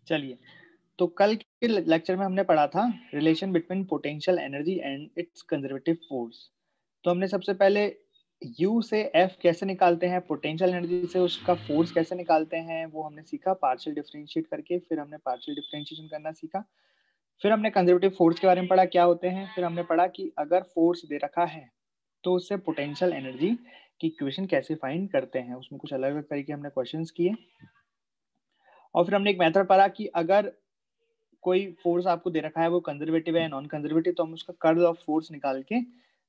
चलिए, तो कल के लेक्चर में हमने पढ़ा था relation between potential energy and it's conservative force. तो हमने सबसे पहले U से F कैसे निकालते हैं, पोटेंशियल एनर्जी से उसका फोर्स कैसे निकालते हैं, वो हमने सीखा पार्शियल डिफरेंशिएट करके। फिर हमने पार्शियल डिफरेंशिएशन करना सीखा। फिर हमने कंजर्वेटिव फोर्स के बारे में पढ़ा क्या होते हैं। फिर हमने पढ़ा कि अगर फोर्स दे रखा है तो उससे पोटेंशियल एनर्जी की इक्वेशन कैसे फाइंड करते हैं। उसमें कुछ अलग अलग तरीके हमने क्वेश्चंस किए। और फिर हमने एक मेथड पढ़ा कि अगर कोई फोर्स आपको दे रखा है वो कंजर्वेटिव है नॉन कंजर्वेटिव, तो हम उसका कर्ल ऑफ फोर्स निकाल के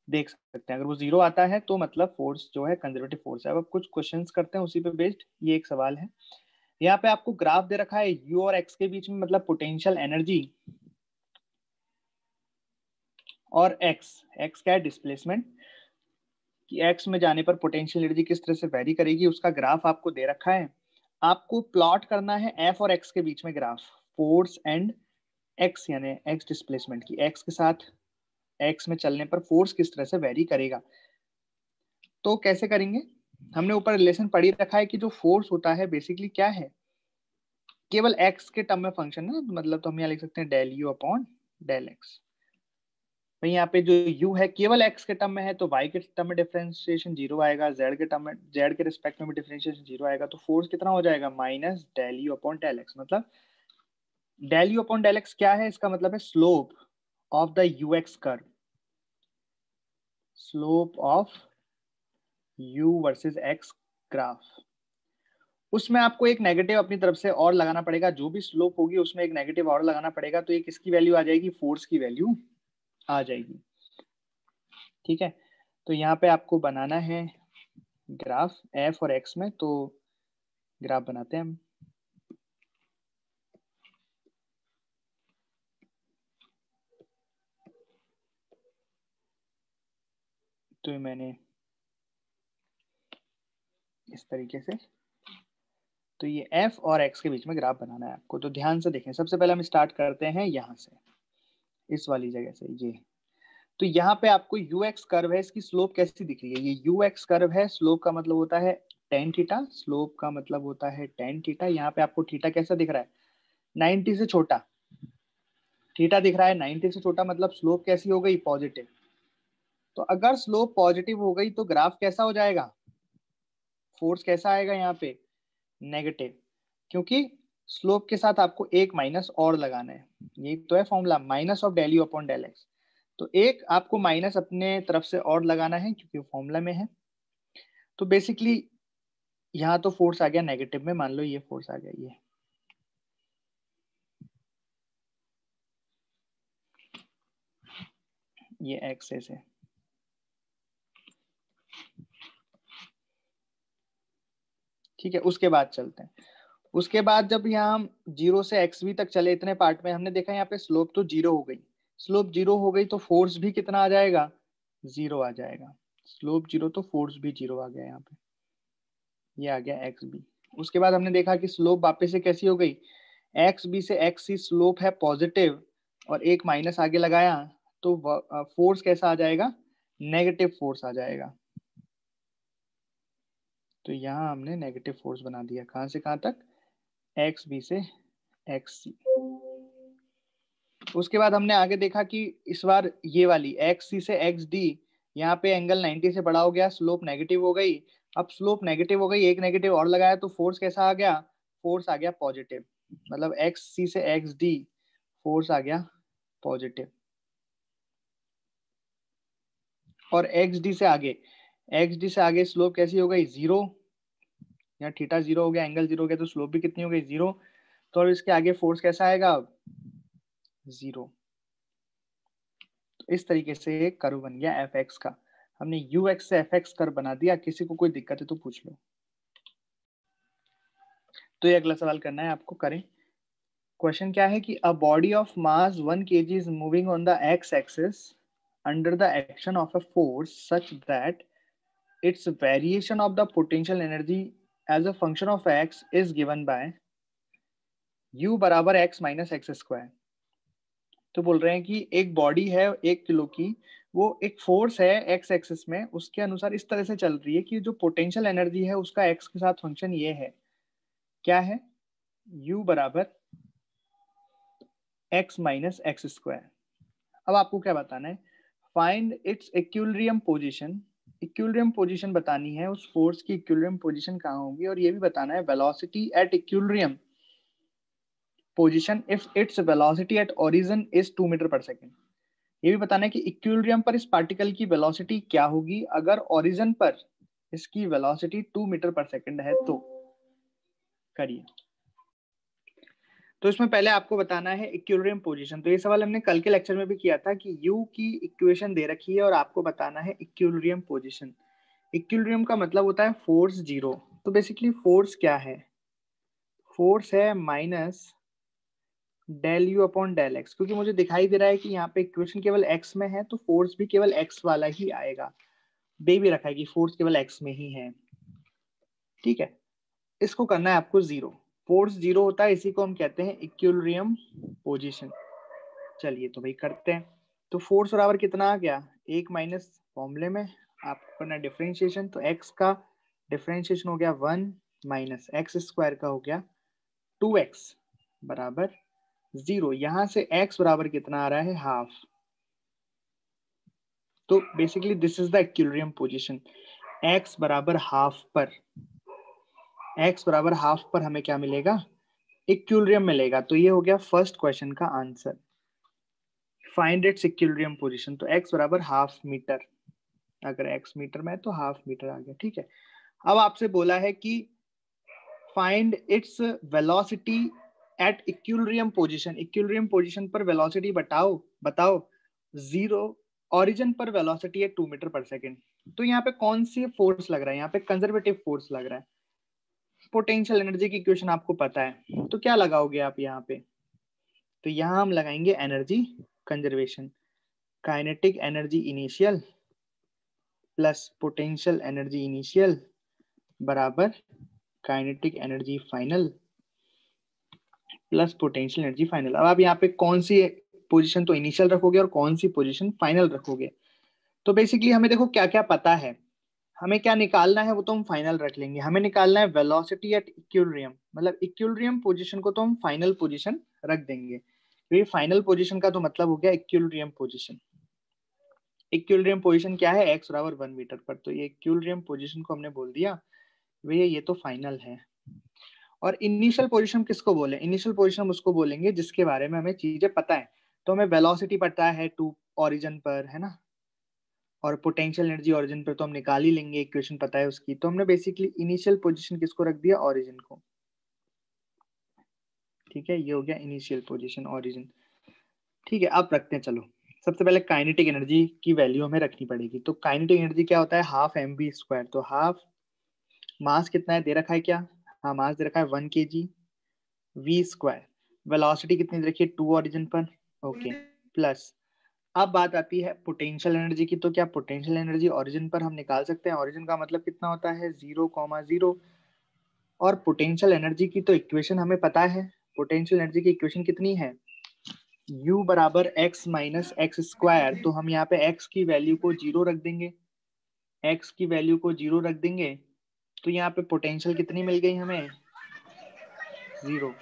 देख सकते हैं। अगर वो जीरो आता है तो मतलब फोर्स जो है कंजर्वेटिव फोर्स है। अब कुछ क्वेश्चंस करते हैं उसी पे बेस्ड। ये एक सवाल है, यहाँ पे आपको ग्राफ दे रखा है यू और एक्स के बीच में, मतलब पोटेंशियल एनर्जी, और एक्स क्या है, डिस्प्लेसमेंट, कि एक्स में जाने पर पोटेंशियल एनर्जी किस तरह से वेरी करेगी, उसका ग्राफ आपको दे रखा है। आपको प्लॉट करना है एफ और एक्स के बीच में ग्राफ, फोर्स एंड एक्स यानी एक्स डिस्प्लेसमेंट की, एक्स के साथ एक्स में चलने पर फोर्स किस तरह से वेरी करेगा। तो कैसे करेंगे, हमने ऊपर रिलेशन पढ़ी रखा है कि जो फोर्स होता है बेसिकली क्या है, केवल एक्स के टर्म में फंक्शन है, मतलब तो हम यहाँ लिख सकते हैं del U upon del x. भाई यहाँ पे जो u है केवल x के टर्म में है तो y के टर्म में डिफरेंशिएशन जीरो आएगा, z के टर्म में z के रिस्पेक्ट में भी डिफरेंशिएशन जीरो आएगा। तो फोर्स कितना हो जाएगा, minus del U upon del X. मतलब del U upon del X क्या है, इसका मतलब है slope of the ux curve, slope of u versus x graph. उसमें आपको एक नेगेटिव अपनी तरफ से और लगाना पड़ेगा, जो भी स्लोप होगी उसमें एक नेगेटिव और लगाना पड़ेगा, तो ये किसकी वैल्यू आ जाएगी, फोर्स की वैल्यू आ जाएगी। ठीक है, तो यहाँ पे आपको बनाना है ग्राफ एफ और एक्स में। तो ग्राफ बनाते हैं हम। तो मैंने इस तरीके से, तो ये एफ और एक्स के बीच में ग्राफ बनाना है आपको। तो ध्यान से देखें, सबसे पहले हम स्टार्ट करते हैं यहाँ से, इस वाली जगह से। ये तो यहाँ पे आपको यू एक्स कर्व है, इसकी स्लोप कैसी दिख रही है, ये यू एक्स कर्व है, स्लोप का मतलब होता है टेन थीटा, स्लोप का मतलब होता है टेन थीटा। यहाँ पे आपको थीटा कैसा दिख रहा है, 90 से छोटा, थीटा दिख रहा है 90 से छोटा, मतलब स्लोप कैसी हो गई, पॉजिटिव। तो अगर स्लोप पॉजिटिव हो गई तो ग्राफ कैसा हो जाएगा, फोर्स कैसा आएगा यहाँ पे, नेगेटिव, क्योंकि स्लोप के साथ आपको एक माइनस और लगाना है। यही तो है formula, minus of del U upon del x. तो एक आपको माइनस अपने तरफ से और लगाना है क्योंकि फॉर्मूला में है। तो बेसिकली यहाँ तो फोर्स आ गया नेगेटिव में, मान लो ये फोर्स आ गया, ये एक्सेस है। ठीक है, उसके बाद चलते हैं। उसके बाद जब यहाँ हम जीरो से एक्स वी तक चले, इतने पार्ट में हमने देखा यहाँ पे स्लोप तो जीरो हो गई, स्लोप जीरो हो गई तो फोर्स भी कितना आ जाएगा, जीरो आ जाएगा। स्लोप जीरो तो फोर्स भी जीरो आ गया यहाँ पे, ये आ गया एक्स बी। उसके बाद हमने देखा कि स्लोप वापस से कैसी हो गई, एक्स बी से एक्स सी स्लोप है पॉजिटिव, और एक माइनस आगे लगाया तो फोर्स कैसा आ जाएगा, नेगेटिव फोर्स आ जाएगा। तो यहाँ हमने नेगेटिव फोर्स बना दिया, कहाँ से कहाँ तक, एक्स बी से एक्स सी। उसके बाद हमने आगे देखा कि इस बार ये वाली एक्स सी से एक्स डी, यहाँ पे एंगल 90 से बड़ा हो गया, स्लोप नेगेटिव हो गई। अब स्लोप नेगेटिव हो गई, एक नेगेटिव और लगाया तो फोर्स कैसा आ गया, फोर्स आ गया पॉजिटिव, मतलब एक्स सी से एक्स डी फोर्स आ गया पॉजिटिव। और एक्स डी से आगे स्लोप कैसी हो गई, जीरो, यहाँ थीटा जीरो हो गया, एंगल जीरो हो गया, तो स्लोप भी कितनी हो गई, जीरो। तो अब इसके आगे फोर्स कैसा आएगा, अब जीरो। तो इस तरीके से एक कर्व बन गया एफ एक्स का। हमने यू एक्स से एफ एक्स कर्व बना दिया। किसी को कोई दिक्कत है तो पूछ लो। तो ये अगला सवाल करना है आपको, करें। क्वेश्चन क्या है कि a body of mass 1 kg is moving on the x axis under the action of a force such that its variation of the potential energy as a function of x is given by u बराबर x minus x square. तो बोल रहे हैं कि एक body है 1 kilo की, वो एक फोर्स है एक्स एक्सिस में, उसके अनुसार इस तरह से चल रही है कि जो पोटेंशियल एनर्जी है उसका एक्स के साथ फंक्शन ये है, क्या है, u बराबर x माइनस एक्स स्क्वायर। अब आपको क्या बताना है, find its equilibrium position. Equilibrium position बतानी है, उस फोर्स की इक्विलिब्रियम पोजीशन कहाँ होगी, और ये भी बताना है velocity at equilibrium position if its velocity at origin is 2 meter per second. ये भी बताना है कि इक्विलिब्रियम पर इस पार्टिकल की वेलोसिटी क्या होगी अगर ओरिजिन पर इसकी वेलोसिटी 2 मीटर पर सेकेंड है। तो करिए। तो इसमें पहले आपको बताना है इक्विलिब्रियम पोजीशन। तो ये सवाल हमने कल के लेक्चर में भी किया था कि u की इक्वेशन दे रखी है और आपको बताना है इक्विलिब्रियम पोजीशन। इक्विलिब्रियम का मतलब होता है फोर्स जीरो। तो बेसिकली फोर्स क्या है, फोर्स है minus del U upon del x. क्योंकि मुझे दिखाई दे रहा है कि यहाँ पे इक्वेशन केवल एक्स में है तो फोर्स भी केवल एक्स वाला ही आएगा। दे भी रखा है कि फोर्स केवल एक्स में ही है, ठीक है। इसको करना है आपको जीरो। फोर्स जीरो होता है, इसी को हम कहते हैं इक्विलिब्रियम पोजीशन। चलिए तो भाई करते हैं। तो फोर्स बराबर कितना आ गया, एक माइनस फॉर्मूले में आपको करना डिफरेंशिएशन। तो एक्स का डिफरेंशिएशन हो गया 1 माइनस एक्स स्क्वायर का हो गया 2x बराबर जीरो। यहां से x बराबर कितना आ रहा है, हाफ। तो basically this is the equilibrium position. x बराबर हाफ पर, x बराबर हाफ पर हमें क्या मिलेगा, इक्विलिब्रियम मिलेगा। तो ये हो गया फर्स्ट क्वेश्चन का answer, find its equilibrium position. तो x बराबर हाफ मीटर, अगर x मीटर में है तो हाफ मीटर आ गया, ठीक है। अब आपसे बोला है कि find its velocity at equilibrium position. Equilibrium position पर वेलोसिटी बताओ जीरो, ओरिजिन पर वेलोसिटी है 2 मीटर पर सेकेंड। तो यहाँ पे कौन सी फोर्स लग रहा है, यहाँ पे कंजर्वेटिव फोर्स लग रहा है। पोटेंशियल एनर्जी की इक्वेशन आपको पता है, तो क्या लगाओगे आप यहाँ पे, तो यहाँ हम लगाएंगे energy conservation. Kinetic energy initial plus potential energy initial बराबर kinetic energy final plus potential energy final. अब आप यहाँ पे कौन सी पोजीशन तो इनिशियल रखोगे और कौन सी पोजीशन फाइनल रखोगे। तो बेसिकली हमें देखो क्या क्या पता है, हमें क्या निकालना है वो तो हम फाइनल रख लेंगे। हमें निकालना है वेलोसिटी एट इक्विलिब्रियम, मतलब इक्विलिब्रियम पोजीशन को तो हम फाइनल पोजीशन रख देंगे। तो ये फाइनल पोजीशन का तो मतलब हो गया इक्विलिब्रियम पोजीशन। इक्विलिब्रियम पोजीशन क्या है, x बराबर 1 मीटर पर। तो ये इक्विलिब्रियम पोजीशन को हमने बोल दिया भैया ये तो फाइनल है। और इनिशियल पोजीशन किसको बोले, इनिशियल पोजीशन हम उसको बोलेंगे जिसके बारे में हमें चीजें पता है। तो हमें वेलोसिटी पता है 2 ओरिजिन पर, है ना, और पोटेंशियल एनर्जी ओरिजिन पर तो हम निकाल ही लेंगे, इक्वेशन पता है उसकी। तो हमने बेसिकली इनिशियल पोजीशन किसको रख दिया, ओरिजिन को, ठीक है। ये हो गया इनिशियल पोजीशन ओरिजिन, ठीक है। अब रखते हैं, चलो सबसे पहले काइनेटिक एनर्जी की वैल्यू हमें रखनी पड़ेगी। तो काइनेटिक एनर्जी क्या होता है, हाफ mv स्क्वायर। तो हाफ मास कितना है दे रखा है क्या, हाँ मास दे रखा है 1 kg v स्क्वायर। वेलोसिटी कितनी दे रखी है 2 ओरिजिन पर, ओके प्लस। अब बात आती है पोटेंशियल एनर्जी की। तो क्या पोटेंशियल एनर्जी ओरिजिन पर हम निकाल सकते हैं, ओरिजिन का मतलब कितना होता है 0,0। और पोटेंशियल एनर्जी की तो इक्वेशन हमें पता है, पोटेंशियल एनर्जी की इक्वेशन कितनी है, u बराबर x माइनस एक्स स्क्वायर। तो हम यहाँ पे x की वैल्यू को जीरो रख देंगे, x की वैल्यू को जीरो रख देंगे। तो यहाँ पे पोटेंशियल कितनी मिल गई हमें, जीरो।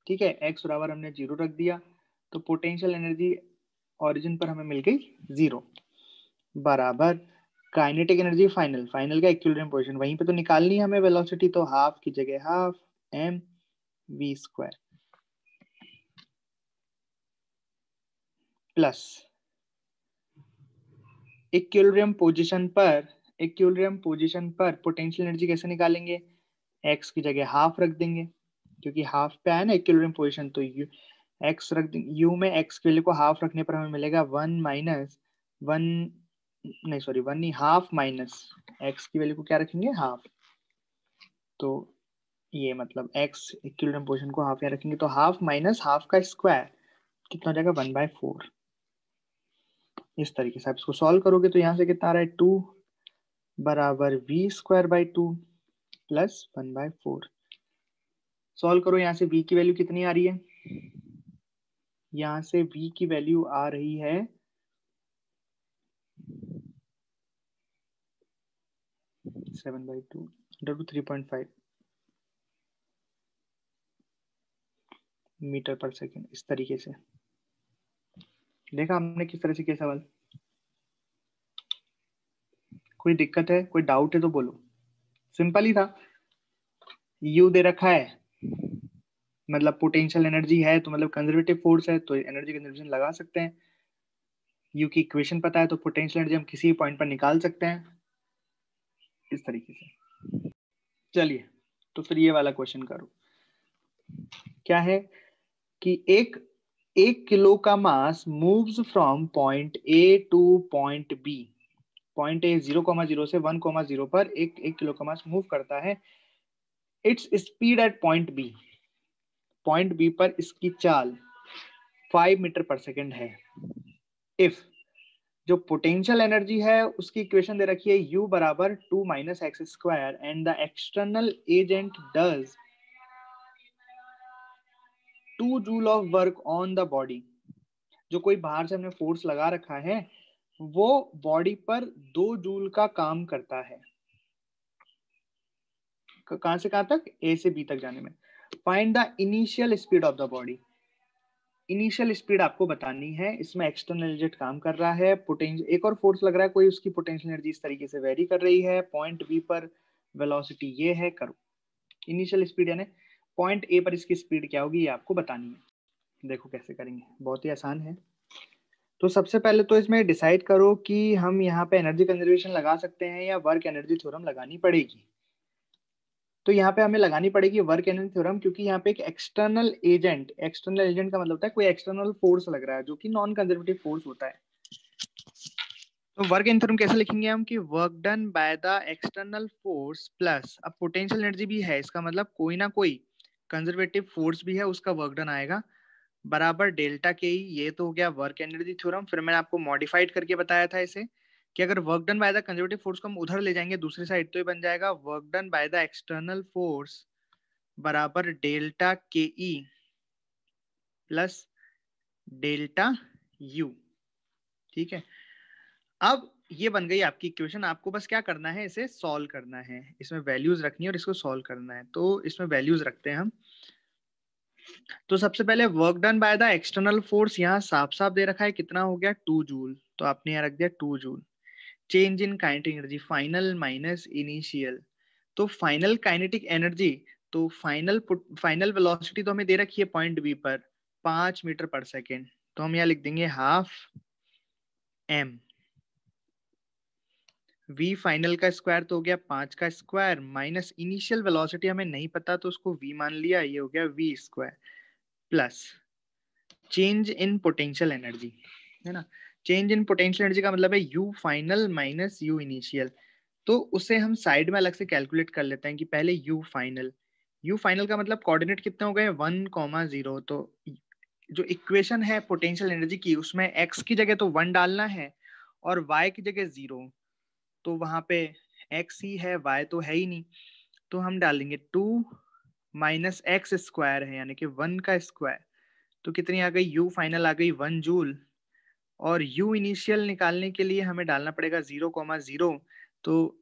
ठीक है, x बराबर हमने जीरो रख दिया तो पोटेंशियल एनर्जी ओरिजिन पर हमें मिल गई जीरो बराबर काइनेटिक एनर्जी फाइनल। फाइनल का इक्विलिब्रियम पोजीशन वहीं पे तो निकालनी है हमें वेलोसिटी। तो हाफ की जगह half m v square plus equilibrium position पर पोटेंशियल एनर्जी कैसे निकालेंगे, x की जगह हाफ रख देंगे क्योंकि हाफ पे आया ना इक्विलिब्रियम पोजीशन। तो u x रख देंगे, u में x की वैल्यू को हाफ रखने पर हमें मिलेगा 1 माइनस 1, नहीं सॉरी 1 नहीं, हाफ माइनस x की वैल्यू को क्या रखेंगे, हाफ। तो ये मतलब x इक्विलिब्रियम पोजीशन को हाफ यहाँ रखेंगे तो हाफ माइनस हाफ का स्क्वायर कितना हो जाएगा 1/4। इस तरीके से आप इसको सॉल्व करोगे तो यहाँ से कितना आ रहा है 2 बराबर v square by 2 plus 1/4। Solve करो, यहाँ से v की वैल्यू कितनी आ रही है, यहाँ से v की वैल्यू आ रही है 7/2 × 3.5। मीटर पर सेकेंड, इस तरीके से। देखा हमने किस तरह से किया सवाल? कोई दिक्कत है, कोई डाउट है तो बोलो। सिंपल ही था। यू दे रखा है, मतलब पोटेंशियल एनर्जी है, तो मतलब कंजर्वेटिव फोर्स है, तो एनर्जी कंजर्वेशन लगा सकते हैं। यू की इक्वेशन पता है, तो पोटेंशियल एनर्जी हम किसी पॉइंट पर निकाल सकते हैं, इस तरीके से। चलिए, तो फिर ये वाला क्वेश्चन करो। क्या है कि एक किलो का mass moves from point A to point B. Point A 0,0 से 1,0 पर एक किलो का मास मूव करता है। Its speed at point B. Point B पर इसकी चाल 5 मीटर पर सेकेंड है। इफ जो पोटेंशियल एनर्जी है उसकी इक्वेशन दे रखी है, u बराबर 2 minus x square and the external agent does 2 joule of work on the body. जो कोई बाहर से हमने फोर्स लगा रखा है वो बॉडी पर 2 जूल का काम करता है। कहां से कहां तक? ए से बी तक जाने में। Find the initial speed of the body. Initial speed आपको बतानी है। इसमें एक्सटर्नल एजेंट काम कर रहा है, पोटेंशियल एक और फोर्स लग रहा है कोई, उसकी पोटेंशियल एनर्जी इस तरीके से वेरी कर रही है। पॉइंट बी पर वेलोसिटी ये है, करो। इनिशियल स्पीड यानी पॉइंट ए पर इसकी स्पीड क्या होगी, ये आपको बतानी है। देखो कैसे करेंगे, बहुत ही आसान है। तो सबसे पहले तो इसमें डिसाइड करो कि हम यहाँ पे एनर्जी कंजर्वेशन लगा सकते हैं या वर्क एनर्जी थ्योरम लगानी पड़ेगी। तो यहाँ पे हमें लगानी पड़ेगी वर्क एनर्जी थ्योरम, क्योंकि यहाँ पे एक एक्सटर्नल एजेंट का मतलब होता है कोई एक्सटर्नल फोर्स लग रहा है जो कि नॉन कंजर्वेटिव फोर्स होता है। तो वर्क एनर्जी थ्योरम कैसे लिखेंगे हम कि work done by the external force plus, अब पोटेंशियल एनर्जी भी है, इसका मतलब कोई ना कोई कंजर्वेटिव फोर्स भी है, उसका वर्क डन आएगा, बराबर डेल्टा के ई। ये तो हो गया वर्क एनर्जी थ्योरम। फिर मैंने आपको मॉडिफाइड करके बताया था इसे कि अगर work done by the conservative force को हम उधर ले जाएंगे दूसरी साइड, तो ये बन जाएगा work done by the external force बराबर डेल्टा के ई प्लस डेल्टा यू। ठीक है, अब ये बन गई आपकी इक्वेशन। आपको बस क्या करना है, इसे सॉल्व करना है, इसमें वैल्यूज रखनी है और इसको सॉल्व करना है। तो इसमें वैल्यूज रखते हैं हम। तो सबसे पहले work done by the external force यहाँ साफ साफ दे रखा है, कितना हो गया 2 जूल, तो आपने यहाँ रख दिया 2 joule. Change in kinetic energy final minus initial, तो फाइनल काइनेटिक एनर्जी, तो फाइनल वेलोसिटी तो हमें दे रखी है पॉइंट बी पर 5 मीटर पर सेकेंड, तो हम यहाँ लिख देंगे हाफ एम। v फाइनल का स्क्वायर तो हो गया 5 का स्क्वायर, माइनस इनिशियल वेलोसिटी हमें नहीं पता तो उसको v मान लिया, ये हो गया v square, plus change in potential energy, है ना। चेंज इन पोटेंशियल एनर्जी का मतलब है u final minus u initial. तो उसे हम साइड में अलग से कैलकुलेट कर लेते हैं कि पहले u फाइनल का मतलब कोऑर्डिनेट कितने हो गए 1,0। तो जो इक्वेशन है पोटेंशियल एनर्जी की उसमें x की जगह तो 1 डालना है और y की जगह 0, तो वहां पे x ही है, y तो है ही नहीं, तो हम डालेंगे 2 माइनस एक्स स्क्वायर है यानी कि 1 का स्क्वायर, तो कितनी आ गई u फाइनल आ गई 1 जूल। और u इनिशियल निकालने के लिए हमें डालना पड़ेगा 0,0, तो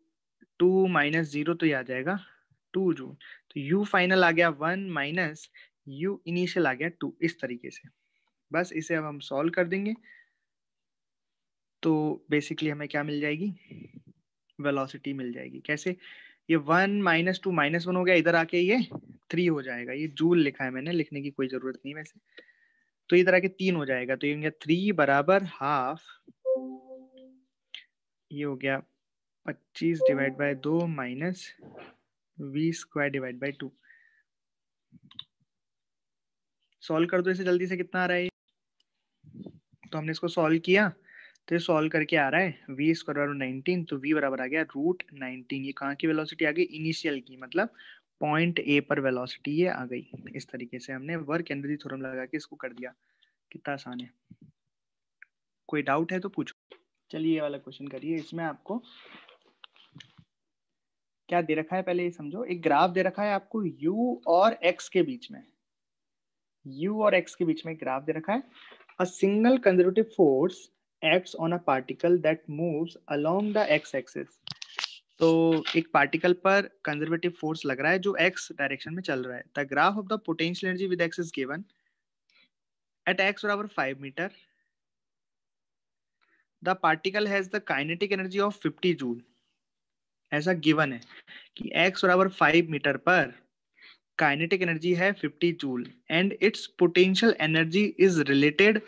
2 माइनस 0 तो ये आ जाएगा 2 जूल। तो u फाइनल आ गया 1 माइनस u इनिशियल आ गया 2, इस तरीके से। बस इसे अब हम सॉल्व कर देंगे, तो बेसिकली हमें क्या मिल जाएगी, वेलोसिटी मिल जाएगी। कैसे, ये 1 माइनस 2 माइनस 1 हो गया, इधर आके ये 3 हो जाएगा। ये जूल लिखा है मैंने, लिखने की कोई जरूरत नहीं वैसे, तो इधर आके 3 हो जाएगा, तो ये हो गया 3 बराबर हाफ, ये हो गया 25 divide by 2 minus v square divide by 2। Solve कर दो इसे जल्दी से, कितना आ रहा है। तो हमने इसको सॉल्व किया, तो ये सॉल्व करके आ रहा है v स्क्वायर बराबर 19, तो v बराबर आ गया √19। ये कहाँ की वेलोसिटी आ गई, इनिशियल की, मतलब पॉइंट ए पर वेलोसिटी ये आ गई। इस तरीके से हमने वर्क एनर्जी थ्योरम लगा के इसको कर दिया। कितना आसान है। कोई डाउट है तो पूछो। चलिए ये वाला क्वेश्चन करिए। इसमें आपको क्या दे रखा है, पहले ये समझो। एक ग्राफ दे रखा है आपको u और x के बीच में, u और x के बीच में ग्राफ दे रखा है। A single conservative force acts on a particle that moves along the x-axis। तो एक पार्टिकल पर कंजर्वेटिव फोर्स लग रहा है जो x डायरेक्शन में चल रहा है। The graph of the potential energy with x is given. At x बराबर 5 meter the particle has the kinetic energy of 50 joule. ऐसा गिवन है कि x बराबर 5 मीटर पर काइनेटिक एनर्जी है 50 joule and its potential energy is related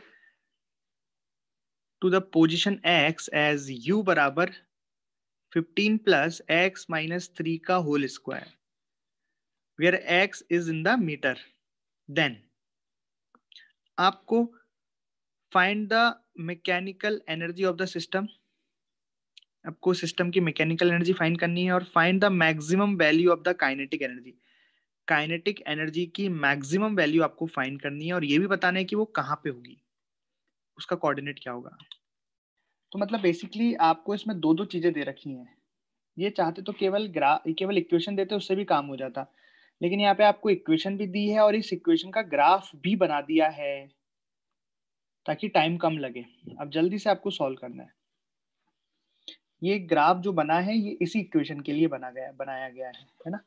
to the position x as u बराबर 15 plus x minus 3 का whole square where x is in the metre. Then आपको find the mechanical energy of the system. आपको system की mechanical energy find करनी है और find the maximum value of the kinetic energy. Kinetic energy की maximum value आपको find करनी है और ये भी बताना है कि वो कहाँ पे होगी, उसका कोऑर्डिनेट क्या होगा। तो मतलब बेसिकली आपको इसमें दो दो चीजें दे रखी हैं। ये चाहते तो केवल इक्वेशन देते उससे भी काम हो जाता, लेकिन यहाँ पे आपको इक्वेशन भी दी है और इस इक्वेशन का ग्राफ भी बना दिया है ताकि टाइम कम लगे। अब जल्दी से आपको सॉल्व करना है। ये ग्राफ जो बना है ये इसी इक्वेशन के लिए बनाया गया है ना।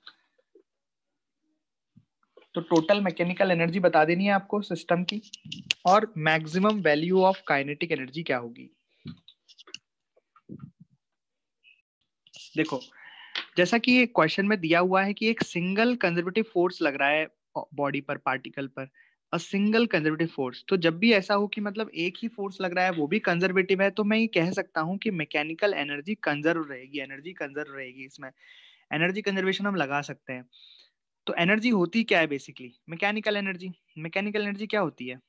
तो टोटल मैकेनिकल एनर्जी बता देनी है आपको सिस्टम की और maximum value of kinetic energy क्या होगी। देखो जैसा कि क्वेश्चन में दिया हुआ है कि एक सिंगल कंजर्वेटिव फोर्स लग रहा है बॉडी पर, पार्टिकल पर, अ सिंगल कंजर्वेटिव फोर्स। तो जब भी ऐसा हो कि मतलब एक ही फोर्स लग रहा है वो भी कंजर्वेटिव है, तो मैं ये कह सकता हूँ कि मैकेनिकल एनर्जी कंजर्व रहेगी, एनर्जी कंजर्व रहेगी। इसमें एनर्जी कंजर्वेशन हम लगा सकते हैं। तो एनर्जी होती क्या है basically, mechanical energy. Mechanical energy क्या होती है,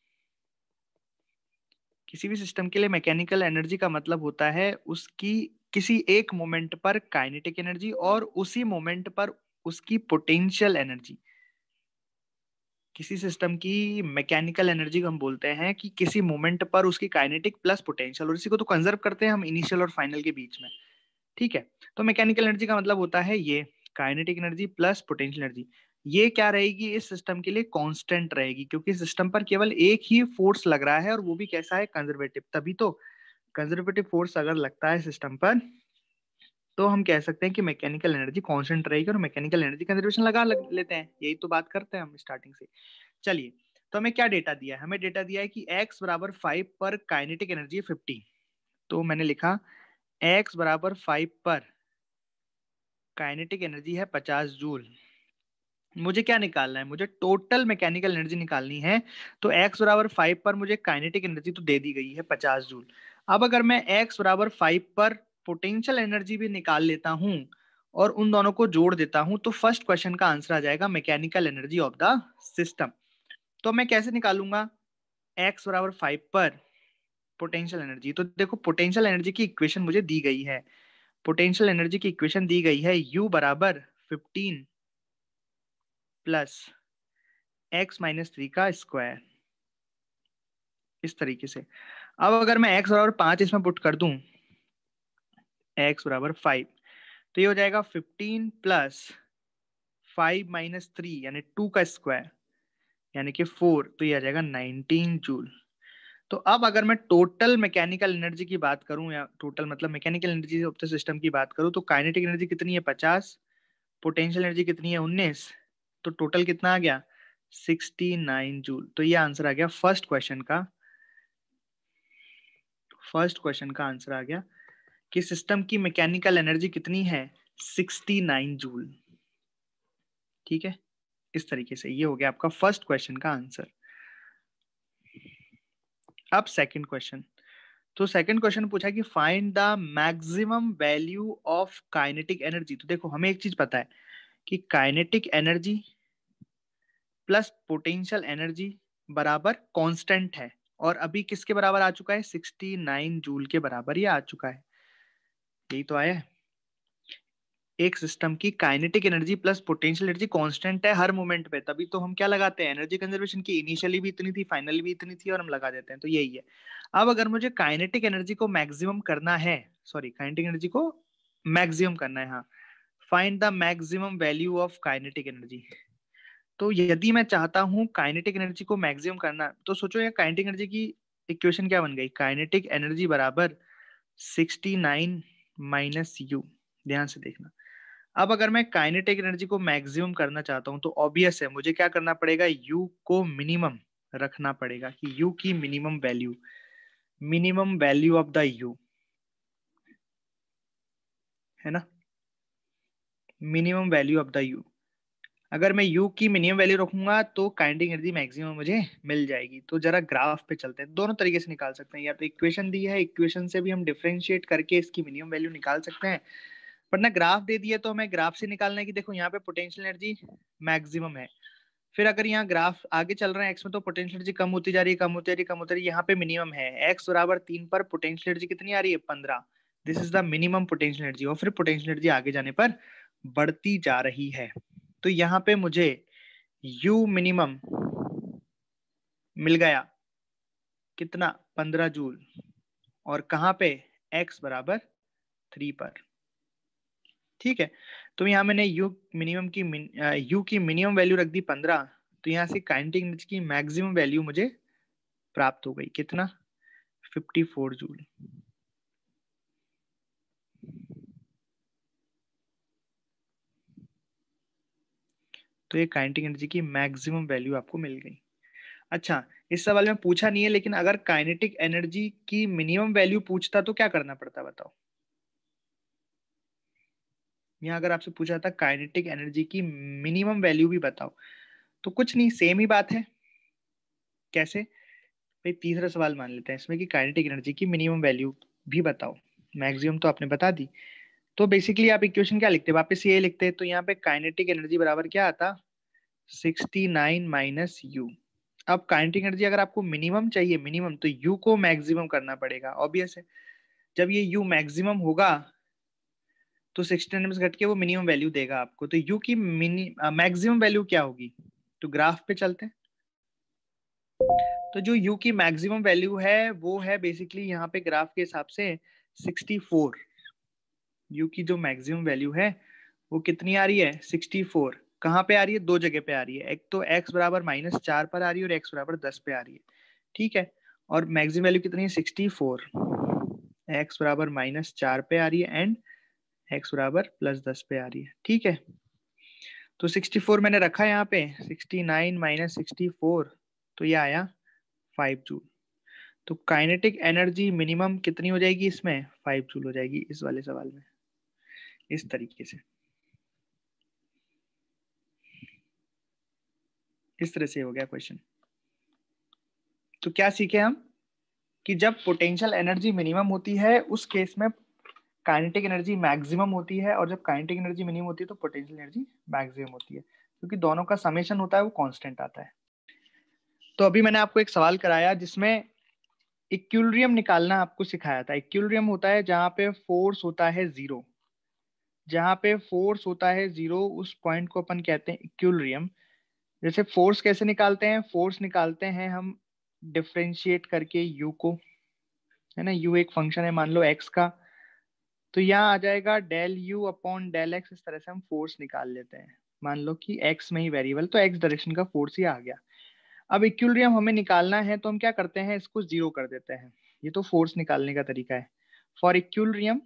किसी भी सिस्टम के लिए मैकेनिकल एनर्जी का मतलब होता है उसकी किसी एक मोमेंट पर काइनेटिक एनर्जी और उसी मोमेंट पर उसकी पोटेंशियल एनर्जी। किसी सिस्टम की मैकेनिकल एनर्जी को हम बोलते हैं कि किसी मोमेंट पर उसकी काइनेटिक प्लस पोटेंशियल, और इसी को तो कंजर्व करते हैं हम इनिशियल और फाइनल के बीच में। ठीक है, तो मैकेनिकल एनर्जी का मतलब होता है ये kinetic energy plus potential energy. ये क्या रहेगी इस सिस्टम के लिए, कांस्टेंट रहेगी, क्योंकि सिस्टम पर केवल एक ही फोर्स लग रहा है और वो भी कैसा है, कंजर्वेटिव। तभी तो कंजर्वेटिव फोर्स अगर लगता है सिस्टम पर तो हम कह सकते हैं कि मैकेनिकल एनर्जी कांस्टेंट रहेगी और मैकेनिकल एनर्जी कंजर्वेशन लेते हैं। यही तो बात करते हैं हम स्टार्टिंग से। चलिए, तो हमें क्या डेटा दिया है, हमें डेटा दिया है कि x बराबर 5 पर काइनेटिक एनर्जी 50। तो मैंने लिखा x बराबर 5 पर काइनेटिक एनर्जी है 50 जूल। मुझे क्या निकालना है, मुझे टोटल मैकेनिकल एनर्जी निकालनी है। तो x बराबर 5 पर मुझे काइनेटिक एनर्जी तो दे दी गई है 50 जूल। अब अगर मैं x बराबर 5 पर पोटेंशियल एनर्जी भी निकाल लेता हूं और उन दोनों को जोड़ देता हूं तो फर्स्ट क्वेश्चन का आंसर आ जाएगा mechanical energy of the system. तो मैं कैसे निकालूंगा x बराबर 5 पर पोटेंशियल एनर्जी। तो देखो पोटेंशियल एनर्जी की इक्वेशन मुझे दी गई है, पोटेंशियल एनर्जी की इक्वेशन दी गई है u बराबर 15 प्लस x माइनस 3 का स्क्वायर, इस तरीके से। अब अगर मैं x बराबर 5 इसमें पुट कर दूं, x बराबर 5, तो ये हो जाएगा 15 प्लस 5 माइनस 3 यानी 2 का स्क्वायर यानी कि 4, तो ये आ जाएगा 19 जूल। तो अब अगर मैं टोटल मैकेनिकल एनर्जी की बात करूं या टोटल मतलब mechanical energy of the system की बात करूं तो काइनेटिक एनर्जी कितनी है 50, पोटेंशियल एनर्जी कितनी है 19, तो टोटल कितना आ गया 69 जूल। तो ये आंसर आ गया फर्स्ट क्वेश्चन का आंसर आ गया कि सिस्टम की मैकेनिकल एनर्जी कितनी है 69 जूल। ठीक है, इस तरीके से ये हो गया आपका फर्स्ट क्वेश्चन का आंसर। अब सेकंड क्वेश्चन, तो सेकंड क्वेश्चन पूछा कि find the maximum value of kinetic energy. तो देखो हमें एक चीज पता है कि kinetic energy plus potential energy बराबर कांस्टेंट है और अभी किसके बराबर आ चुका है 69 जूल के बराबर ये आ चुका है। यही तो आया है, एक सिस्टम की kinetic energy plus potential energy constant है हर मोमेंट पे, तभी तो हम क्या लगाते हैं एनर्जी कंजर्वेशन की, इनिशियली भी इतनी थी फाइनली भी इतनी थी और हम लगा देते हैं। तो यही है। अब अगर मुझे काइनेटिक एनर्जी को मैक्सिमम करना है, सॉरी काइनेटिक एनर्जी को मैक्सिमम करना है, हाँ, find the maximum value of kinetic energy. तो यदि मैं चाहता हूँ काइनेटिक एनर्जी को मैक्सिमम करना, तो सोचो ये काइनेटिक एनर्जी की इक्वेशन क्या बन गई, काइनेटिक एनर्जी बराबर 69 माइनस यू। ध्यान से देखना, अब अगर मैं काइनेटिक एनर्जी को मैक्सिमम करना चाहता हूं तो ऑब्वियस है मुझे क्या करना पड़ेगा, यू को मिनिमम रखना पड़ेगा कि U की minimum value of the U है ना, minimum value of the U। अगर मैं U की मिनिमम वैल्यू रखूंगा तो काइनेटिक एनर्जी मैक्सिमम मुझे मिल जाएगी। तो जरा ग्राफ पे चलते हैं, दोनों तरीके से निकाल सकते हैं, या तो इक्वेशन दी है, इक्वेशन से भी हम डिफरेंशिएट करके इसकी मिनिमम वैल्यू निकाल सकते हैं, वरना ग्राफ दे दिया तो हमें ग्राफ से निकालना है कि देखो यहाँ पे पोटेंशियल एनर्जी मैक्सिमम है, फिर अगर यहाँ ग्राफ आगे चल रहा है एक्स में तो पोटेंशियल एनर्जी कम होती जा रही है, कम होती जा रही है, कम होती जा रही है, यहाँ पे मिनिमम है एक्स बराबर 3 पर पोटेंशियल एनर्जी कितनी आ रही है 15, this is the minimum potential energy, और फिर पोटेंशियल एनर्जी आगे जाने पर बढ़ती जा रही है। तो यहाँ पे मुझे यू मिनिमम मिल गया कितना 15 जूल, और कहाँ पे एक्स बराबर 3 पर। ठीक है, तो यहाँ मैंने यू की मिनिमम वैल्यू रख दी 15, तो यहाँ से काइनेटिक एनर्जी की मैक्सिमम वैल्यू मुझे प्राप्त हो गई कितना 54 जूल। तो ये काइनेटिक एनर्जी की मैक्सिमम वैल्यू आपको मिल गई। अच्छा, इस सवाल में पूछा नहीं है, लेकिन अगर काइनेटिक एनर्जी की मिनिमम वैल्यू पूछता तो क्या करना पड़ता बताओ। यहाँ अगर आपसे पूछा था काइनेटिक एनर्जी की मिनिमम वैल्यू भी बताओ, तो कुछ नहीं, सेम ही बात है। कैसे भाई, तीसरा सवाल मान लेते हैं इसमें कि काइनेटिक एनर्जी की मिनिमम वैल्यू भी बताओ, मैक्सिमम तो आपने बता दी। तो बेसिकली आप इक्वेशन क्या लिखते, वापस ये लिखते, तो यहाँ पे काइनेटिक एनर्जी बराबर क्या आता 69 माइनस यू। अब काइनेटिक एनर्जी अगर आपको मिनिमम चाहिए, मिनिमम, तो यू को मैक्सिमम करना पड़ेगा, ऑब्वियस है। जब ये यू मैक्सिमम होगा तो 69 में से घट के वो मिनिमम वैल्यू देगा आपको। तो यू की मैक्सिमम वैल्यू क्या होगी, तो ग्राफ पे चलते हैं। तो जो यू की मैक्सिमम वैल्यू है वो है बेसिकली यहाँ पे ग्राफ के हिसाब से 64। यू की जो मैक्सिमम वैल्यू है वो कितनी आ रही है 64। कहाँ पे आ रही है, दो जगह पे आ रही है, एक तो x बराबर -4 पर आ रही है और x बराबर 10 पे आ रही है। ठीक है, और मैक्सिमम वैल्यू कितनी है 64, x बराबर -4 पे आ रही है एंड x बराबर +10 पे आ रही है। ठीक है, तो 64 मैंने रखा है यहाँ पे, 69 माइनस 64, तो ये आया 5 जूल। तो काइनेटिक एनर्जी मिनिमम कितनी हो जाएगी इसमें 5 जूल हो जाएगी इस वाले सवाल में, इस तरीके से, इस तरह से हो गया क्वेश्चन। तो क्या सीखे हम कि जब पोटेंशियल एनर्जी मिनिमम होती है उस केस में काइनेटिक एनर्जी मैक्सिमम होती है, और जब काइनेटिक एनर्जी मिनिमम होती है तो पोटेंशियल एनर्जी मैक्सिमम होती है, क्योंकि दोनों का समेशन होता है वो कांस्टेंट आता है। तो अभी मैंने आपको एक सवाल कराया जिसमें इक्विलिब्रियम निकालना आपको सिखाया था। इक्विलिब्रियम होता है जहां पे फोर्स होता है जीरो, जहां पे फोर्स होता है जीरो उस पॉइंट को अपन कहते हैं इक्विलिब्रियम। जैसे फोर्स कैसे निकालते हैं, फोर्स निकालते हैं हम डिफरेंशिएट करके यू को, है ना, यू एक फंक्शन है मान लो एक्स का, तो यहाँ आ जाएगा del U upon del x, इस तरह से हम फोर्स निकाल लेते हैं। मान लो कि एक्स में ही वेरिएबल, तो एक्स डायरेक्शन का फोर्स ही आ गया। अब इक्विलिब्रियम हमें निकालना है तो हम क्या करते हैं, इसको जीरो कर देते हैं। ये तो फोर्स निकालने का तरीका है। फॉर इक्विलिब्रियम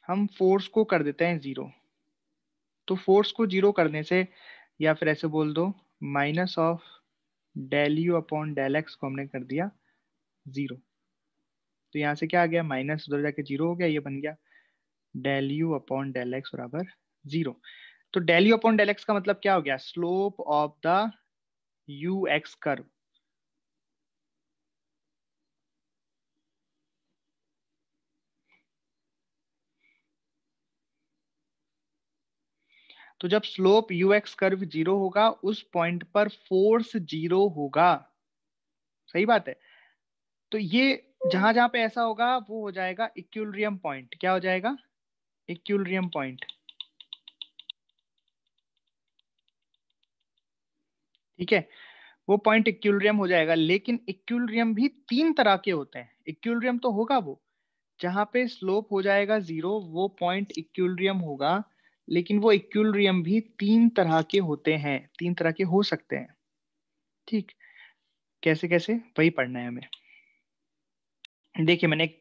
हम फोर्स को कर देते हैं जीरो। तो फोर्स को जीरो करने से, या फिर ऐसे बोल दो minus of del U upon del x को हमने कर दिया जीरो। तो यहाँ से क्या आ गया, माइनस उधर जाके जीरो हो गया, ये बन गया del U upon del x बराबर जीरो। तो del U upon del x का मतलब क्या हो गया, slope of the U x curve. तो जब slope U x curve zero होगा उस पॉइंट पर फोर्स जीरो होगा, सही बात है। तो ये जहां जहां पे ऐसा होगा वो हो जाएगा इक्विलिब्रियम पॉइंट। क्या हो जाएगा, इक्विलिब्रियम पॉइंट। ठीक है, वो पॉइंट इक्विलिब्रियम हो जाएगा। लेकिन इक्विलिब्रियम भी तीन तरह के होते हैं। इक्विलिब्रियम तो होगा वो जहां पे स्लोप हो जाएगा जीरो, वो पॉइंट इक्विलिब्रियम होगा। लेकिन वो इक्विलिब्रियम भी तीन तरह के होते हैं, तीन तरह के हो सकते हैं। ठीक, कैसे कैसे वही पढ़ना है हमें। देखिए मैंने एक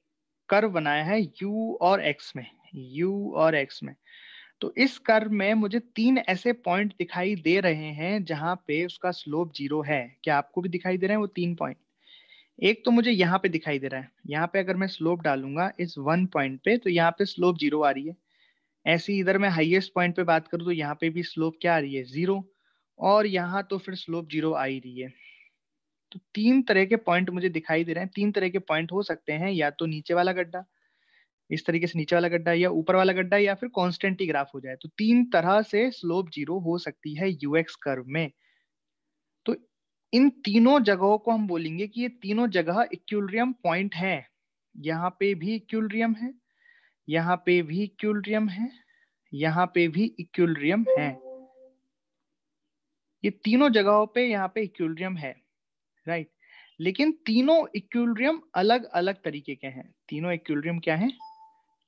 कर्व बनाया है यू और एक्स में, यू और एक्स में। तो इस कर्व में मुझे 3 ऐसे पॉइंट दिखाई दे रहे हैं जहां पे उसका स्लोप 0 है। क्या आपको भी दिखाई दे रहे हैं वो 3 पॉइंट? एक तो मुझे यहाँ पे दिखाई दे रहा है, यहाँ पे अगर मैं स्लोप डालूंगा इस 1 पॉइंट पे तो यहाँ पे स्लोप 0 आ रही है। ऐसे ही इधर मैं हाईएस्ट पॉइंट पे बात करूँ तो यहाँ पे भी स्लोप क्या आ रही है? 0। और यहाँ तो फिर स्लोप 0 आ ही रही है। तो 3 तरह के पॉइंट मुझे दिखाई दे रहे हैं। 3 तरह के पॉइंट हो सकते हैं, या तो नीचे वाला गड्ढा, इस तरीके से नीचे वाला गड्ढा, या ऊपर वाला गड्ढा, या फिर कांस्टेंट ही ग्राफ हो जाए। तो 3 तरह से स्लोप 0 हो सकती है यूएक्स कर्व में। तो इन तीनों जगहों को हम बोलेंगे कि ये तीनों जगह इक्विलिब्रियम पॉइंट है। यहाँ पे भी इक्विलिब्रियम है, यहाँ पे भी इक्विलिब्रियम है, यहाँ पे भी इक्विलिब्रियम है। ये तीनों जगहों पे यहाँ पे इक्विलिब्रियम है, राइट। लेकिन तीनों इक्विलिब्रियम अलग अलग तरीके के हैं। तीनों इक्विलिब्रियम क्या है?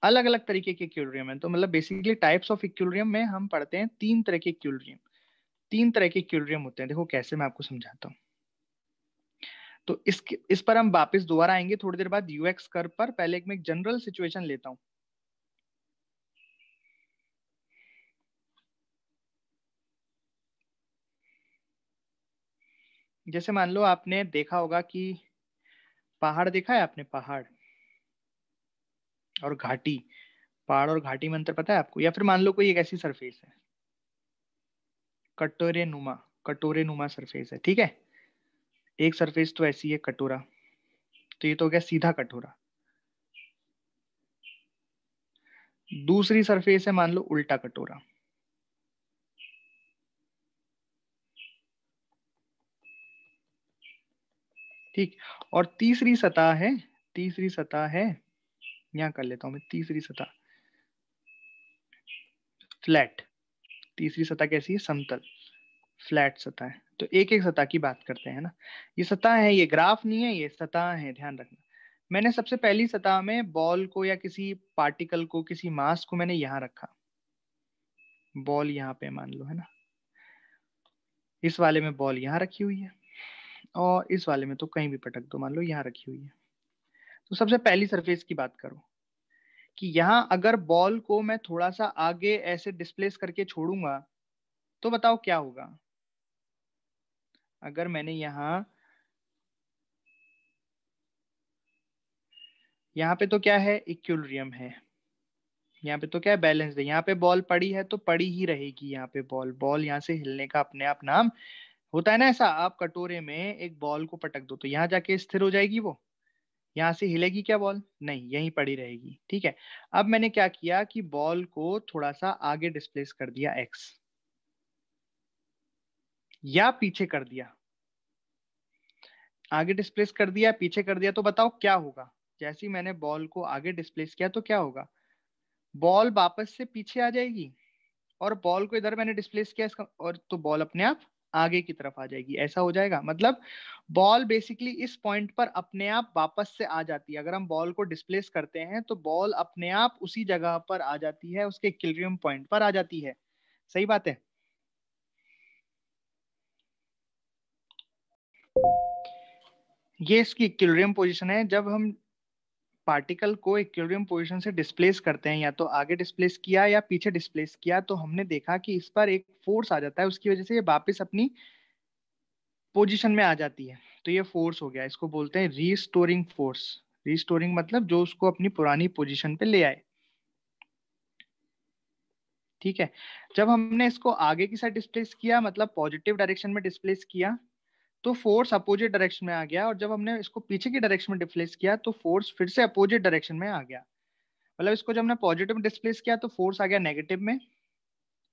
अलग अलग तरीके के इक्विलिब्रियम है। तो मतलब बेसिकली टाइप्स ऑफ इक्विलिब्रियम में हम पढ़ते हैं 3 तरह के इक्विलिब्रियम। 3 तरह के इक्विलिब्रियम होते हैं। देखो कैसे, मैं आपको समझाता हूँ। तो इस पर हम वापस दोबारा आएंगे थोड़ी देर बाद यूएक्स कर्व पर। पहले एक मैं एक जनरल सिचुएशन लेता हूँ। जैसे मान लो आपने देखा होगा कि पहाड़ देखा है आपने, पहाड़ और घाटी। पहाड़ और घाटी में अंतर पता है आपको? या फिर मान लो कोई एक ऐसी सरफेस है, कटोरे नुमा सरफेस है, ठीक है। एक सरफेस तो ऐसी है कटोरा, तो ये तो हो गया सीधा कटोरा। दूसरी सरफेस है मान लो उल्टा कटोरा, ठीक। और तीसरी सतह है, यहां कर लेता हूं मैं तीसरी सतह, फ्लैट। तीसरी सतह कैसी है? समतल, फ्लैट सतह है। तो एक एक सतह की बात करते हैं ना। ये सतह है, ये ग्राफ नहीं है, ये सतह है, ध्यान रखना। मैंने सबसे पहली सतह में बॉल को या किसी पार्टिकल को, किसी मास को मैंने यहां रखा। बॉल यहाँ पे मान लो, है ना। इस वाले में बॉल यहाँ रखी हुई है, और इस वाले में तो कहीं भी पटक दो, मान लो यहाँ रखी हुई है। तो सबसे पहली सरफेस की बात करो कि यहाँ अगर बॉल को मैं थोड़ा सा आगे ऐसे डिस्प्लेस करके छोड़ूंगा तो बताओ क्या होगा? अगर मैंने यहाँ पे तो क्या है? इक्विलिब्रियम है। यहाँ पे तो क्या है? बैलेंस है। यहाँ पे बॉल पड़ी है तो पड़ी ही रहेगी। यहाँ पे बॉल बॉल यहाँ से हिलने का अपने आप नाम होता है ना। ऐसा आप कटोरे में एक बॉल को पटक दो तो यहाँ जाके स्थिर हो जाएगी वो। यहाँ से हिलेगी क्या बॉल? नहीं, यहीं पड़ी रहेगी, ठीक है। अब मैंने क्या किया कि बॉल को थोड़ा सा आगे डिस्प्लेस कर दिया एक्स, या पीछे कर दिया। आगे डिस्प्लेस कर दिया, पीछे कर दिया, तो बताओ क्या होगा? जैसे ही मैंने बॉल को आगे डिस्प्लेस किया तो क्या होगा? बॉल वापस से पीछे आ जाएगी, और बॉल को इधर मैंने डिस्प्लेस किया इसका, और तो बॉल अपने आप आगे की तरफ आ जाएगी। ऐसा हो जाएगा। मतलब बॉल बेसिकली इस पॉइंट पर अपने आप वापस से आ जाती है। अगर हम बॉल को डिस्प्लेस करते हैं तो बॉल अपने आप उसी जगह पर आ जाती है, उसके इक्विलिब्रियम पॉइंट पर आ जाती है। सही बात है। ये इसकी इक्विलिब्रियम पोजीशन है। जब हम पार्टिकल को इक्विलिब्रियम पोजीशन से डिस्प्लेस करते हैं, या तो आगे डिस्प्लेस किया या पीछे डिस्प्लेस किया, तो हमने देखा कि इस पर एक फोर्स आ जाता है। उसकी वजह से ये वापस अपनी पोजीशन में आ जाती है। तो ये फोर्स हो गया, इसको बोलते हैं रीस्टोरिंग फोर्स। रीस्टोरिंग मतलब जो उसको अपनी पुरानी पोजीशन पे ले आए, ठीक है। जब हमने इसको आगे की साइड डिस्प्लेस किया, मतलब पॉजिटिव डायरेक्शन में डिस्प्लेस किया, तो फोर्स अपोजिट डायरेक्शन में आ गया। और जब हमने इसको पीछे की डायरेक्शन में डिस्प्लेस किया तो फोर्स फिर से अपोजिट डायरेक्शन में आ गया। मतलब इसको जब हमने पॉजिटिव में डिस्प्लेस किया तो फोर्स आ गया नेगेटिव में,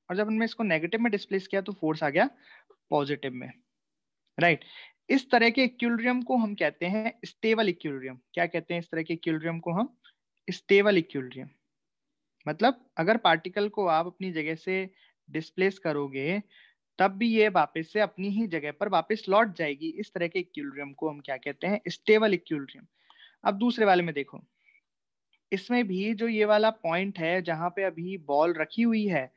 और जब हमने इसको नेगेटिव में डिस्प्लेस किया तो फोर्स आ गया पॉजिटिव में, राइट। इस तरह के इक्विलिब्रियम को हम कहते हैं स्टेबल इक्विलिब्रियम। क्या कहते हैं इस तरह के इक्विलिब्रियम को? हम स्टेबल इक्विलिब्रियम। मतलब अगर पार्टिकल को आप अपनी जगह से डिस्प्लेस करोगे तब भी ये वापस से अपनी ही जगह पर वापस लौट जाएगी। इस तरह के इक्विलिब्रियम को हम क्या कहते हैं? Stable equilibrium. अब दूसरे वाले में देखो, इसमें भी जो ये वाला पॉइंट है जहां पे अभी बॉल रखी हुई है,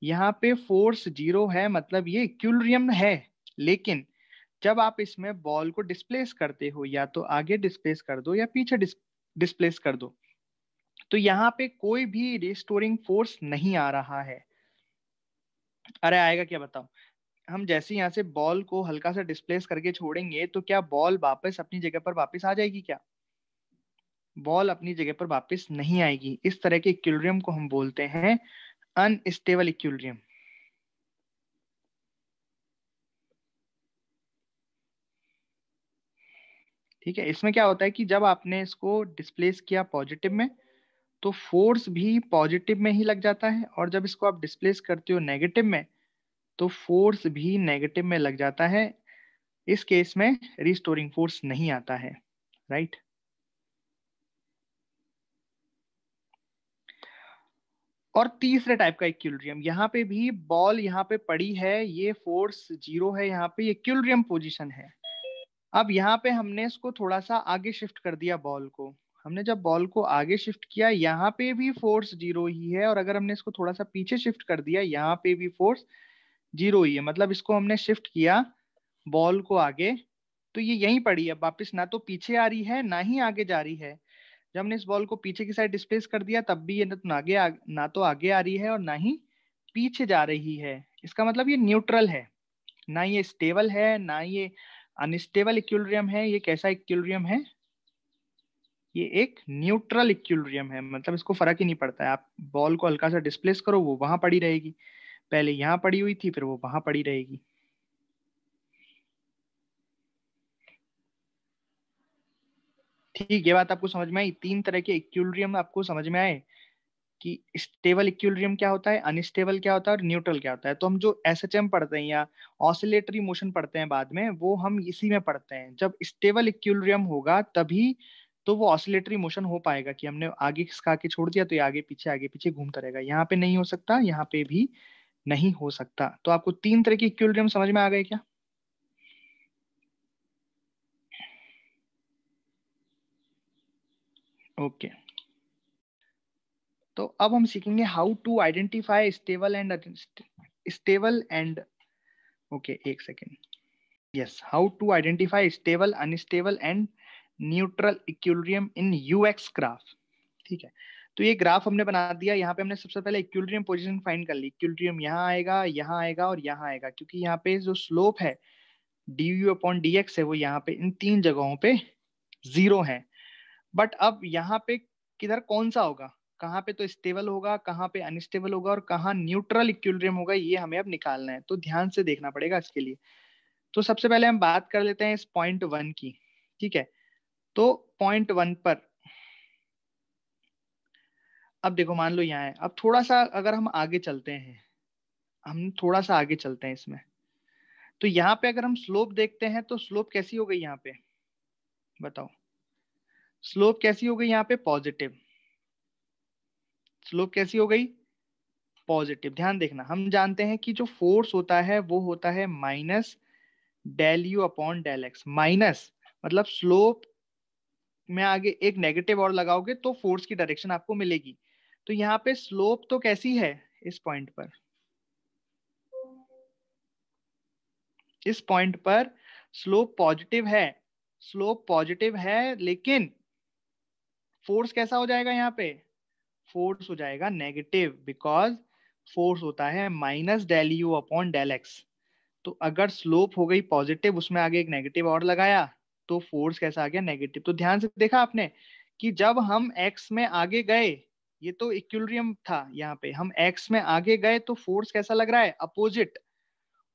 यहाँ पे फोर्स 0 है, मतलब ये इक्विलिब्रियम है। लेकिन जब आप इसमें बॉल को डिस्प्लेस करते हो, या तो आगे डिस्प्लेस कर दो या पीछे डिस्प्लेस कर दो, तो यहाँ पे कोई भी रिस्टोरिंग फोर्स नहीं आ रहा है। अरे आएगा क्या बताओ? हम जैसे यहाँ से बॉल को हल्का सा डिस्प्लेस करके छोड़ेंगे तो क्या बॉल वापस अपनी जगह पर वापस आ जाएगी क्या? बॉल अपनी जगह पर वापस नहीं आएगी। इस तरह के इक्विलिब्रियम को हम बोलते हैं अनस्टेबल इक्विलिब्रियम। ठीक है, इसमें क्या होता है कि जब आपने इसको डिस्प्लेस किया पॉजिटिव में तो फोर्स भी पॉजिटिव में ही लग जाता है, और जब इसको आप डिस्प्लेस करते हो नेगेटिव में तो फोर्स भी नेगेटिव में लग जाता है। इस केस में रिस्टोरिंग फोर्स नहीं आता है, राइट। और तीसरे टाइप का इक्विलिब्रियम, यहाँ पे भी बॉल यहाँ पे पड़ी है, ये फोर्स जीरो है, यहाँ पे इक्विलिब्रियम पोजीशन है। अब यहाँ पे हमने इसको थोड़ा सा आगे शिफ्ट कर दिया बॉल को। हमने जब बॉल को आगे शिफ्ट किया यहाँ पे भी फोर्स जीरो ही है, और अगर हमने इसको थोड़ा सा पीछे शिफ्ट कर दिया यहाँ पे भी फोर्स जीरो ही है। मतलब इसको हमने शिफ्ट किया बॉल को आगे तो ये यहीं पड़ी है, वापस ना तो पीछे आ रही है ना ही आगे जा रही है। जब हमने इस बॉल को पीछे की साइड डिस्प्लेस कर दिया तब भी ये ना तो आगे आ रही है और ना ही पीछे जा रही है। इसका मतलब ये न्यूट्रल है, ना ये स्टेबल है ना ये अनस्टेबल इक्विलिब्रियम है। ये कैसा इक्विलिब्रियम है? ये एक न्यूट्रल इक्विलिब्रियम है। मतलब इसको फर्क ही नहीं पड़ता है, आप बॉल को हल्का सा डिस्प्लेस करो वो वहां पड़ी रहेगी, पहले यहाँ पड़ी हुई थी फिर वो वहां पड़ी रहेगी। ठीक, ये बात आपको समझ में आई? तीन तरह के इक्विलिब्रियम आपको समझ में आए कि स्टेबल इक्विलिब्रियम क्या होता है, अनस्टेबल क्या होता है और न्यूट्रल क्या होता है। तो हम जो एसएचएम पढ़ते हैं या ऑसिलेटरी मोशन पढ़ते हैं बाद में, वो हम इसी में पढ़ते हैं। जब स्टेबल इक्विलिब्रियम होगा तभी तो वो ऑसिलेटरी मोशन हो पाएगा कि हमने आगे खिसका के छोड़ दिया तो ये आगे पीछे घूमता रहेगा। यहाँ पे नहीं हो सकता, यहाँ पे भी नहीं हो सकता। तो आपको तीन तरह के इक्विलिब्रियम समझ में आ गए क्या? ओके, तो अब हम सीखेंगे how to identify stable and okay, एक second. Yes, how to identify stable unstable and neutral equilibrium in UX graph. ठीक है, तो ये ग्राफ हमने बना दिया। यहाँ पे हमने सबसे पहले इक्विलिब्रियम पोजीशन फाइंड कर ली। इक्विलिब्रियम यहाँ आएगा और यहाँ आएगा, क्योंकि यहाँ पे जो स्लोप है du अपॉन dx है वो यहाँ पे इन तीन जगहों पे जीरो है। बट अब यहाँ पे किधर कौन सा होगा, कहाँ पे तो स्टेबल होगा, कहाँ पे अनस्टेबल होगा और कहाँ न्यूट्रल इक्विलिब्रियम होगा, ये हमें अब निकालना है। तो ध्यान से देखना पड़ेगा इसके लिए। तो सबसे पहले हम बात कर लेते हैं इस पॉइंट वन की। ठीक है, तो पॉइंट वन पर अब देखो, मान लो यहाँ है। अब थोड़ा सा अगर हम आगे चलते हैं, हम थोड़ा सा आगे चलते हैं इसमें, तो यहाँ पे अगर हम स्लोप देखते हैं तो स्लोप कैसी हो गई यहाँ पे, बताओ? स्लोप कैसी हो गई यहाँ पे? पॉजिटिव। स्लोप कैसी हो गई? पॉजिटिव। ध्यान देखना, हम जानते हैं कि जो फोर्स होता है वो होता है minus del U upon del x. Minus मतलब स्लोप में आगे एक नेगेटिव और लगाओगे तो फोर्स की डायरेक्शन आपको मिलेगी। तो यहाँ पे स्लोप तो कैसी है इस पॉइंट पर? इस पॉइंट पर स्लोप पॉजिटिव है। स्लोप पॉजिटिव है, लेकिन फोर्स कैसा हो जाएगा यहाँ पे? फोर्स हो जाएगा नेगेटिव, बिकॉज फोर्स होता है minus del U upon del x. तो अगर स्लोप हो गई पॉजिटिव, उसमें आगे एक नेगेटिव और लगाया तो फोर्स कैसा आ गया? नेगेटिव। तो ध्यान से देखा आपने कि जब हम एक्स में आगे गए, ये तो इक्विलिब्रियम था, यहाँ पे हम एक्स में आगे गए तो फोर्स कैसा लग रहा है? अपोजिट।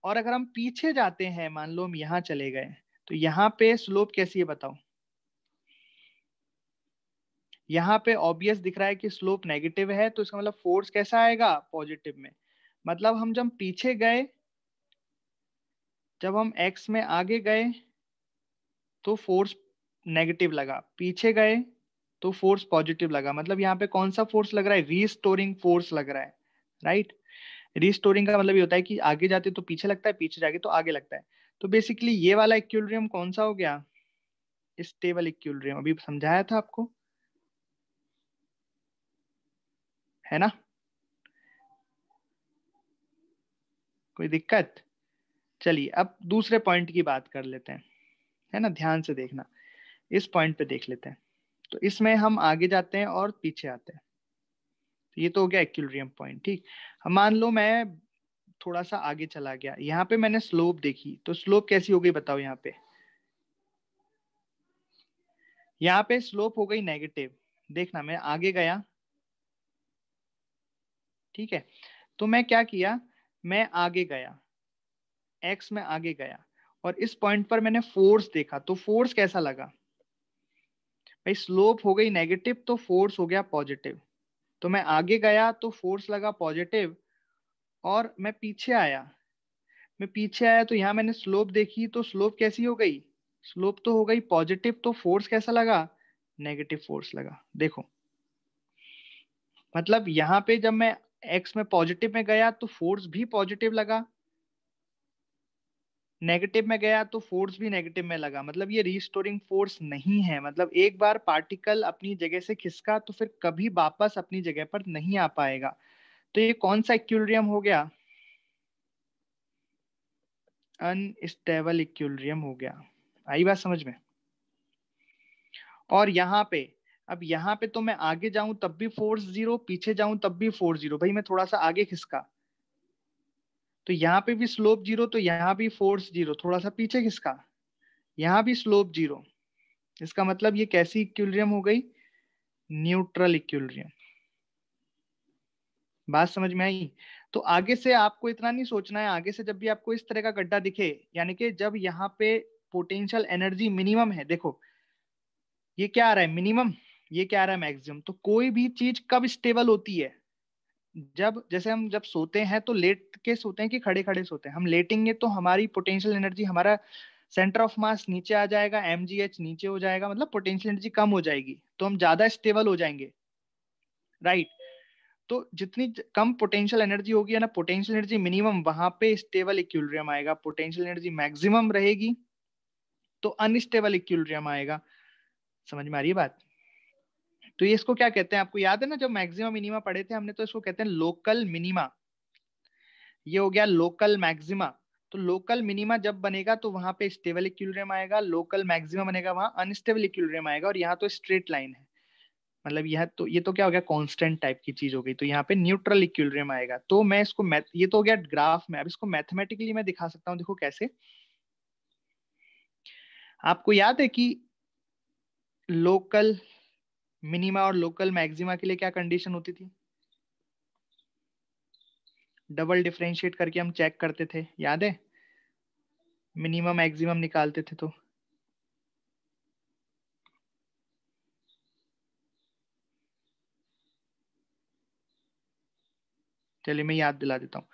और अगर हम पीछे जाते हैं, मान लो हम यहाँ चले गए, तो यहाँ पे स्लोप कैसी है बताओ? यहाँ पे ऑब्वियस दिख रहा है कि स्लोप नेगेटिव है, तो इसका मतलब फोर्स कैसा आएगा? पॉजिटिव में। मतलब हम जब पीछे गए, जब हम एक्स में आगे गए तो फोर्स नेगेटिव लगा, पीछे गए तो फोर्स पॉजिटिव लगा। मतलब यहाँ पे कौन सा फोर्स लग रहा है? रीस्टोरिंग फोर्स लग रहा है, राइट। रीस्टोरिंग का मतलब ये होता है कि आगे जाते तो पीछे लगता है, पीछे जाके तो आगे लगता है। तो बेसिकली ये वाला इक्विलिब्रियम कौन सा हो गया? Stable equilibrium. अभी समझाया था आपको, है ना? कोई दिक्कत? चलिए अब दूसरे पॉइंट की बात कर लेते हैं, है ना? ध्यान से देखना, इस पॉइंट पे देख लेते हैं। तो इसमें हम आगे जाते हैं और पीछे आते हैं। ये तो हो गया इक्विलिब्रियम पॉइंट। ठीक, अब मान लो मैं थोड़ा सा आगे चला गया, यहाँ पे मैंने स्लोप देखी, तो स्लोप कैसी हो गई बताओ। यहाँ पे स्लोप हो गई नेगेटिव। देखना, मैं आगे गया, ठीक है, तो मैं क्या किया, मैं आगे गया, एक्स में आगे गया, और इस पॉइंट पर मैंने फोर्स देखा, तो फोर्स कैसा लगा भाई, स्लोप हो गई नेगेटिव तो फोर्स हो गया पॉजिटिव। तो मैं आगे गया तो फोर्स लगा पॉजिटिव, और मैं पीछे आया तो यहाँ मैंने स्लोप देखी, तो स्लोप कैसी हो गई, स्लोप तो हो गई पॉजिटिव, तो फोर्स कैसा लगा, नेगेटिव फोर्स लगा। देखो, मतलब यहाँ पे जब मैं एक्स में पॉजिटिव में गया तो फोर्स भी पॉजिटिव लगा, नेगेटिव में गया तो फोर्स भी नेगेटिव में लगा। मतलब ये रीस्टोरिंग फोर्स नहीं है, मतलब एक बार पार्टिकल अपनी जगह से खिसका तो फिर कभी वापस अपनी जगह पर नहीं आ पाएगा। तो ये कौन सा इक्विलिब्रियम हो गया, अनस्टेबल इक्विलिब्रियम हो गया। आई बात समझ में। और अब यहाँ पे तो मैं आगे जाऊं तब भी फोर्स जीरो, पीछे जाऊं तब भी फोर्स जीरो। भाई मैं थोड़ा सा आगे खिसका तो यहाँ पे भी स्लोप जीरो, तो यहाँ भी फोर्स जीरो, थोड़ा सा पीछे खिसका यहाँ भी स्लोप जीरो। इसका मतलब ये कैसी इक्विलिब्रियम हो गई, न्यूट्रल इक्विलिब्रियम। बात समझ में आई। तो आगे से आपको इतना नहीं सोचना है, आगे से जब भी आपको इस तरह का गड्ढा दिखे, यानी कि जब यहाँ पे पोटेंशियल एनर्जी मिनिमम है, देखो ये क्या आ रहा है मिनिमम, ये क्या आ रहा है मैक्सिमम। तो कोई भी चीज कब स्टेबल होती है, जब जैसे हम जब सोते हैं तो लेट के सोते हैं कि खड़े खड़े सोते हैं। हम लेटेंगे तो हमारी पोटेंशियल एनर्जी, हमारा सेंटर ऑफ मास नीचे आ जाएगा, mgh नीचे हो जाएगा, मतलब पोटेंशियल एनर्जी कम हो जाएगी, तो हम ज्यादा स्टेबल हो जाएंगे, राइट। तो जितनी कम पोटेंशियल एनर्जी होगी है ना, पोटेंशियल एनर्जी मिनिमम, वहां पे स्टेबल इक्विलिब्रियम आएगा। पोटेंशियल एनर्जी मैक्सिमम रहेगी तो अनस्टेबल इक्विलिब्रियम आएगा। समझ में आ रही है बात। तो ये इसको क्या कहते हैं, आपको याद है ना, जब मैक्सिमम मिनिमा पढ़े थे हमने, तो इसको कहते हैं लोकल मिनिमा। ये हो गया लोकल मैक्सिमा। तो लोकल मिनिमा जब बनेगा तो वहां पे स्टेबल इक्विलिब्रियम आएगा, लोकल मैक्सिमा बनेगा वहां अनस्टेबल इक्विलिब्रियम आएगा। और यहाँ तो स्ट्रेट लाइन है, मतलब यह तो ये तो क्या हो गया, कांस्टेंट टाइप की चीज हो गई, तो यहाँ पे न्यूट्रल इक्विलिब्रियम आएगा। तो मैं इसको मैथ, ये तो हो गया ग्राफ में, अब इसको मैथमेटिकली मैं दिखा सकता हूँ। देखो कैसे, आपको याद है कि लोकल मिनिमा और लोकल मैक्सिमा के लिए क्या कंडीशन होती थी, डबल डिफरेंशिएट करके हम चेक करते थे, याद है, मिनिमम मैक्सिमम निकालते थे। तो चलिए मैं याद दिला देता हूँ।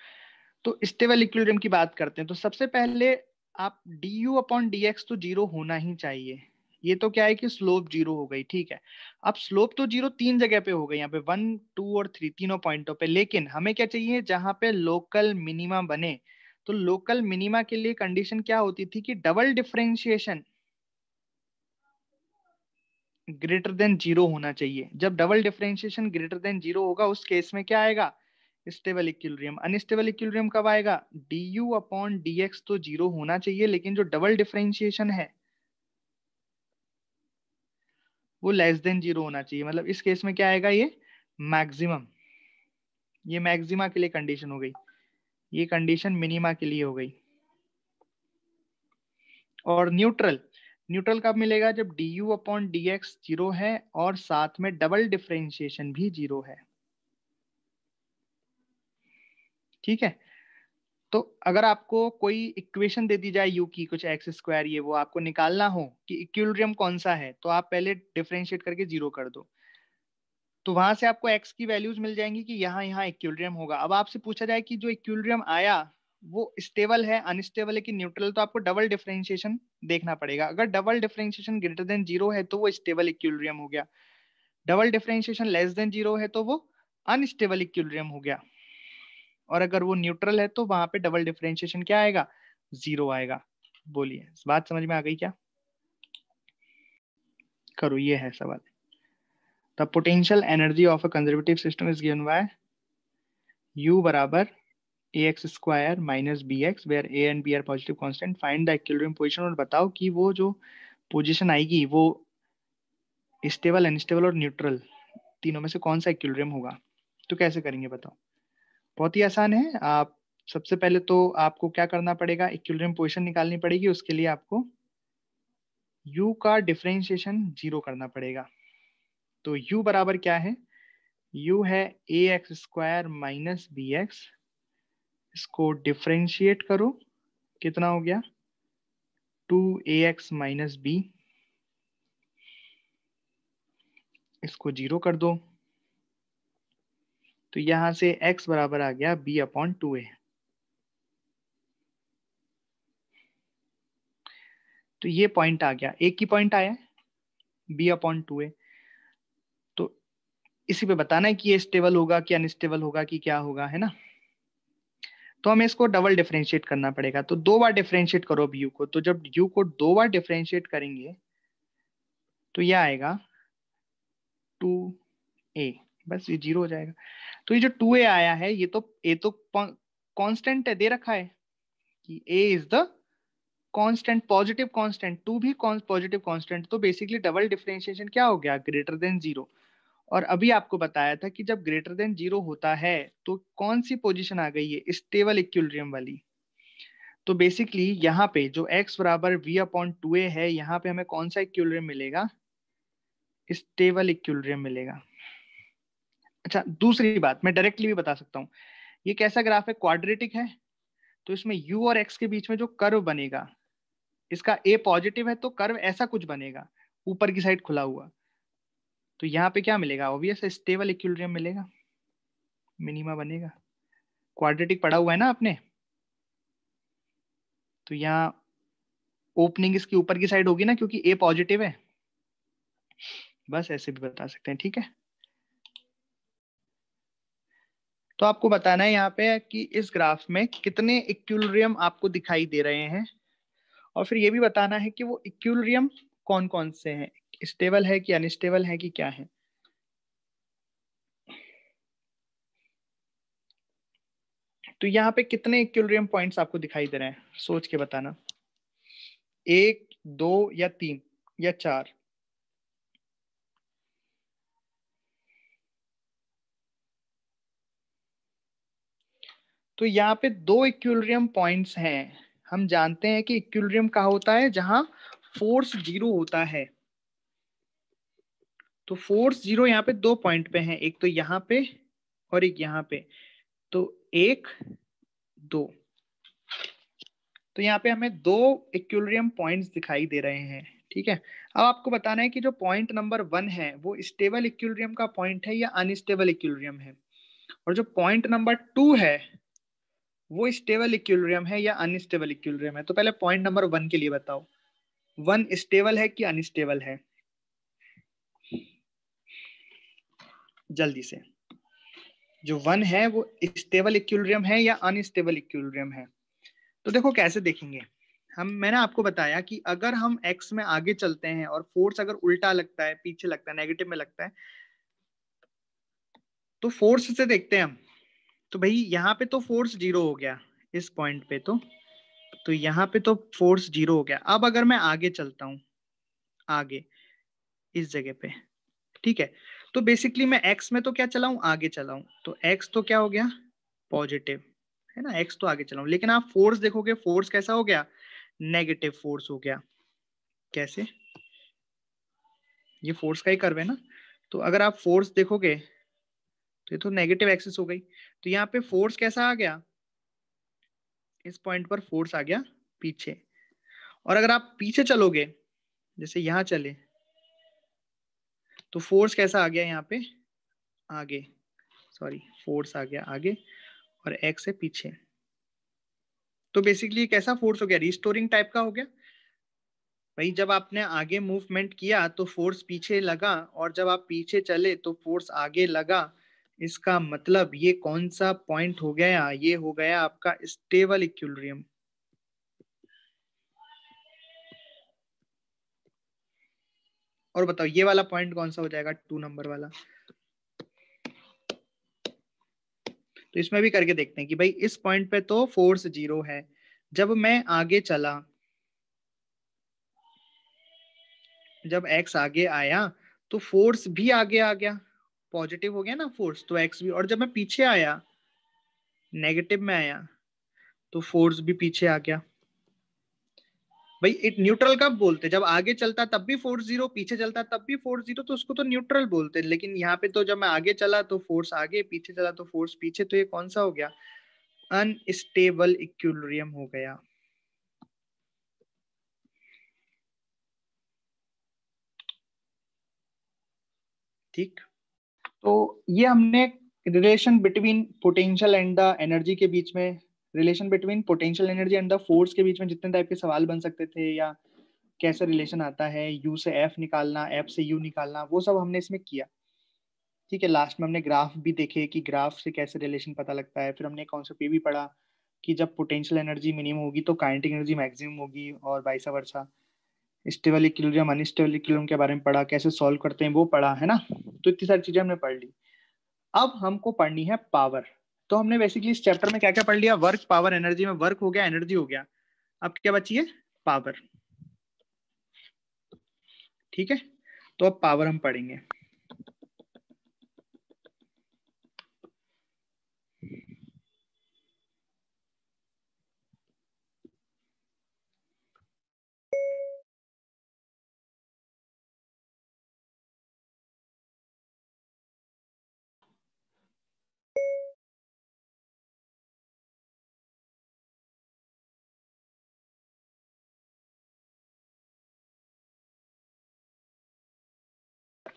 तो स्टेबल इक्विलिब्रियम की बात करते हैं, तो सबसे पहले आप du अपॉन dx तो जीरो होना ही चाहिए। ये तो क्या है कि स्लोप जीरो हो गई, ठीक है। अब स्लोप तो जीरो तीन जगह पे हो गई, यहाँ पे 1 2 और 3 तीनों पॉइंटों पे, लेकिन हमें क्या चाहिए, जहां पे लोकल मिनिमा बने। तो लोकल मिनिमा के लिए कंडीशन क्या होती थी कि double differentiation greater than zero होना चाहिए। जब double differentiation greater than zero होगा उस केस में क्या आएगा, स्टेबल इक्विलिब्रियम। अनस्टेबल इक्विलिब्रियम कब आएगा, du अपॉन dx तो जीरो होना चाहिए, लेकिन जो डबल डिफरेंशिएशन है वो लेस देन जीरो होना चाहिए। मतलब इस केस में क्या आएगा, ये मैक्सिमम, ये मैक्सिमा के लिए कंडीशन हो गई, ये कंडीशन मिनिमा के लिए हो गई। और न्यूट्रल, न्यूट्रल कब मिलेगा, जब du अपॉन dx जीरो है और साथ में डबल डिफरेंशिएशन भी जीरो है, ठीक है। तो अगर आपको कोई इक्वेशन दे दी जाए यू की, कुछ एक्स स्क्वायर, ये वो आपको निकालना हो कि इक्विलिब्रियम कौन सा है, तो आप पहले डिफरेंशिएट करके जीरो कर दो, तो वहां से आपको एक्स की वैल्यूज मिल जाएंगी कि यहाँ यहाँ इक्विलिब्रियम होगा। अब आपसे पूछा जाए कि जो इक्विलिब्रियम आया वो स्टेबल है, अनस्टेबल है कि न्यूट्रल, तो आपको डबल डिफरेंशिएशन देखना पड़ेगा। अगर double differentiation greater than zero है तो वो स्टेबल इक्विलिब्रियम हो गया, double differentiation less than zero है तो वो अनस्टेबल इक्विलिब्रियम हो गया, और अगर वो न्यूट्रल है तो वहां पे डबल डिफरेंशिएशन क्या आएगा, जीरो आएगा। बोलिए, बात समझ में आ गई क्या, करो, ये है सवाल। The potential energy of a conservative system is given by u बराबर ax square minus bx, where a and b are positive constant, find the equilibrium position. और बताओ कि वो जो पोजीशन आएगी वो स्टेबल, अनस्टेबल और न्यूट्रल, तीनों में से कौन सा इक्विलिब्रियम होगा। तो कैसे करेंगे बताओ? बहुत ही आसान है। आप सबसे पहले तो आपको क्या करना पड़ेगा, इक्विलिब्रियम पोजीशन निकालनी पड़ेगी। उसके लिए आपको u का डिफरेंशिएशन 0 करना पड़ेगा। तो u बराबर क्या है, u है ax² माइनस bx। इसको डिफरेंशिएट करो, कितना हो गया 2ax माइनस b। इसको 0 कर दो, तो यहां से x बराबर आ गया b/2a। तो ये पॉइंट आ गया, एक ही पॉइंट आया b/2a। तो इसी पे बताना है कि ये स्टेबल होगा कि अनस्टेबल होगा कि क्या होगा, है ना। तो हमें इसको डबल डिफरेंशिएट करना पड़ेगा। तो 2 बार डिफरेंशिएट करो अब u को। तो जब u को 2 बार डिफरेंशिएट करेंगे तो ये आएगा 2a, बस ये 0 हो जाएगा। तो ये जो 2a आया है, ये तो a तो कांस्टेंट है, दे रखा है कि a is the constant, positive constant, 2 भी पॉजिटिव कांस्टेंट। तो बेसिकली डबल डिफरेंशिएशन क्या हो गया, ग्रेटर देन 0। और अभी आपको बताया था कि जब ग्रेटर देन 0 होता है तो कौन सी पोजीशन आ गई है, स्टेबल इक्विलिब्रियम वाली। तो बेसिकली यहाँ पे जो x बराबर v/2a है, यहाँ पे हमें कौन सा इक्विलिब्रियम मिलेगा, स्टेबल इक्विलिब्रियम मिलेगा। अच्छा, दूसरी बात मैं डायरेक्टली भी बता सकता हूँ, ये कैसा ग्राफ है, क्वाड्रेटिक है। तो इसमें u और x के बीच में जो कर्व बनेगा, इसका a पॉजिटिव है तो कर्व ऐसा कुछ बनेगा, ऊपर की साइड खुला हुआ। तो यहाँ पे क्या मिलेगा, ऑब्वियस स्टेबल इक्विलिब्रियम मिलेगा, मिनिमा बनेगा। क्वाड्रेटिक पढ़ा हुआ है ना आपने। तो यहाँ ओपनिंग इसकी ऊपर की साइड होगी ना, क्योंकि a पॉजिटिव है। बस ऐसे भी बता सकते हैं, ठीक है। तो आपको बताना है यहाँ पे कि इस ग्राफ में कितने इक्विलिब्रियम आपको दिखाई दे रहे हैं, और फिर ये भी बताना है कि वो इक्विलिब्रियम कौन कौन से हैं, स्टेबल है कि अनस्टेबल है कि क्या है। तो यहाँ पे कितने इक्विलिब्रियम पॉइंट्स आपको दिखाई दे रहे हैं, सोच के बताना। 1, 2 या 3 या 4? तो यहाँ पे 2 इक्विलिब्रियम पॉइंट्स हैं। हम जानते हैं कि इक्विलिब्रियम कहाँ होता है, जहां फोर्स 0 होता है। तो फोर्स 0 यहाँ पे 2 पॉइंट पे है, एक तो यहाँ पे और एक यहाँ पे। तो 1, 2। तो यहाँ पे हमें 2 इक्विलिब्रियम पॉइंट्स दिखाई दे रहे हैं, ठीक है। अब आपको बताना है कि जो पॉइंट नंबर 1 है वो स्टेबल इक्विलिब्रियम का पॉइंट है या अनस्टेबल इक्विलिब्रियम है, और जो पॉइंट नंबर 2 है वो स्टेबल इक्विलिब्रियम है या अनस्टेबल इक्विलिब्रियम है। तो पहले पॉइंट नंबर 1 के लिए बताओ, 1 स्टेबल है कि अनस्टेबल है, जल्दी से। जो 1 है वो स्टेबल इक्विलिब्रियम है या अनस्टेबल इक्विलिब्रियम है। तो देखो कैसे देखेंगे हम, मैंने आपको बताया कि अगर हम x में आगे चलते हैं और फोर्स अगर उल्टा लगता है, पीछे लगता है, नेगेटिव में लगता है, तो फोर्स से देखते हैं हम। तो भाई यहाँ पे तो फोर्स 0 हो गया इस पॉइंट पे, तो यहाँ पे तो फोर्स 0 हो गया। अब अगर मैं आगे चलता हूँ, आगे इस जगह पे, ठीक है। तो बेसिकली मैं x में तो क्या चलाऊं, आगे चलाऊं, तो x तो क्या हो गया, पॉजिटिव, है ना, x तो आगे चलाऊं। लेकिन आप फोर्स देखोगे, फोर्स कैसा हो गया, नेगेटिव फोर्स हो गया। कैसे, ये फोर्स का ही कर्व है ना। तो अगर आप फोर्स देखोगे तो ये तो नेगेटिव एक्सिस हो गई। तो यहाँ पे फोर्स कैसा आ गया, इस पॉइंट पर फोर्स आ गया पीछे। और अगर आप पीछे चलोगे, जैसे यहाँ चले, तो फोर्स कैसा आ गया यहाँ पे, आगे, सॉरी, फोर्स आ गया आगे और एक्स है पीछे। तो बेसिकली कैसा फोर्स हो गया, रिस्टोरिंग टाइप का हो गया। भाई जब आपने आगे मूवमेंट किया तो फोर्स पीछे लगा, और जब आप पीछे चले तो फोर्स आगे लगा। इसका मतलब ये कौन सा पॉइंट हो गया, ये हो गया आपका स्टेबल इक्विलिब्रियम। और बताओ ये वाला पॉइंट कौन सा हो जाएगा, 2 नंबर वाला। तो इसमें भी करके देखते हैं कि भाई इस पॉइंट पे तो फोर्स 0 है। जब मैं आगे चला, जब x आगे आया तो फोर्स भी आगे आ गया, पॉजिटिव हो गया ना फोर्स, तो एक्स भी, और जब मैं पीछे आया नेगेटिव में आया तो फोर्स भी पीछे आ गया। भाई इट न्यूट्रल कब बोलते, जब आगे चलता तब भी फोर्स जीरो, पीछे चलता तब भी फोर्स जीरो, तो उसको तो न्यूट्रल बोलते हैं। लेकिन यहाँ पे तो जब मैं आगे चला तो फोर्स आगे, पीछे चला तो फोर्स पीछे, तो ये कौन सा हो गया, अनस्टेबल इक्विलिब्रियम हो गया। ठीक, तो ये हमने relation between potential and the energy के बीच में, relation between potential energy and the force के बीच में जितने टाइप के सवाल बन सकते थे, या कैसे रिलेशन आता है, यू से एफ निकालना, एफ से यू निकालना, वो सब हमने इसमें किया। ठीक है, लास्ट में हमने ग्राफ भी देखे कि ग्राफ से कैसे रिलेशन पता लगता है। फिर हमने कॉन्सेप्ट ये भी पढ़ा कि जब पोटेंशियल एनर्जी मिनिमम होगी तो काइनेटिक एनर्जी मैक्सिमम होगी, और vice versa. Stable equilibrium unstable equilibrium के बारे में पढ़ा, कैसे सॉल्व करते हैं वो पढ़ा, है ना। तो इतनी सारी चीजें हमने पढ़ ली। अब हमको पढ़नी है पावर। तो हमने बेसिकली इस चैप्टर में क्या क्या पढ़ लिया, वर्क, पावर, एनर्जी। में वर्क हो गया, एनर्जी हो गया, अब क्या बची है, पावर। ठीक है, तो अब पावर हम पढ़ेंगे।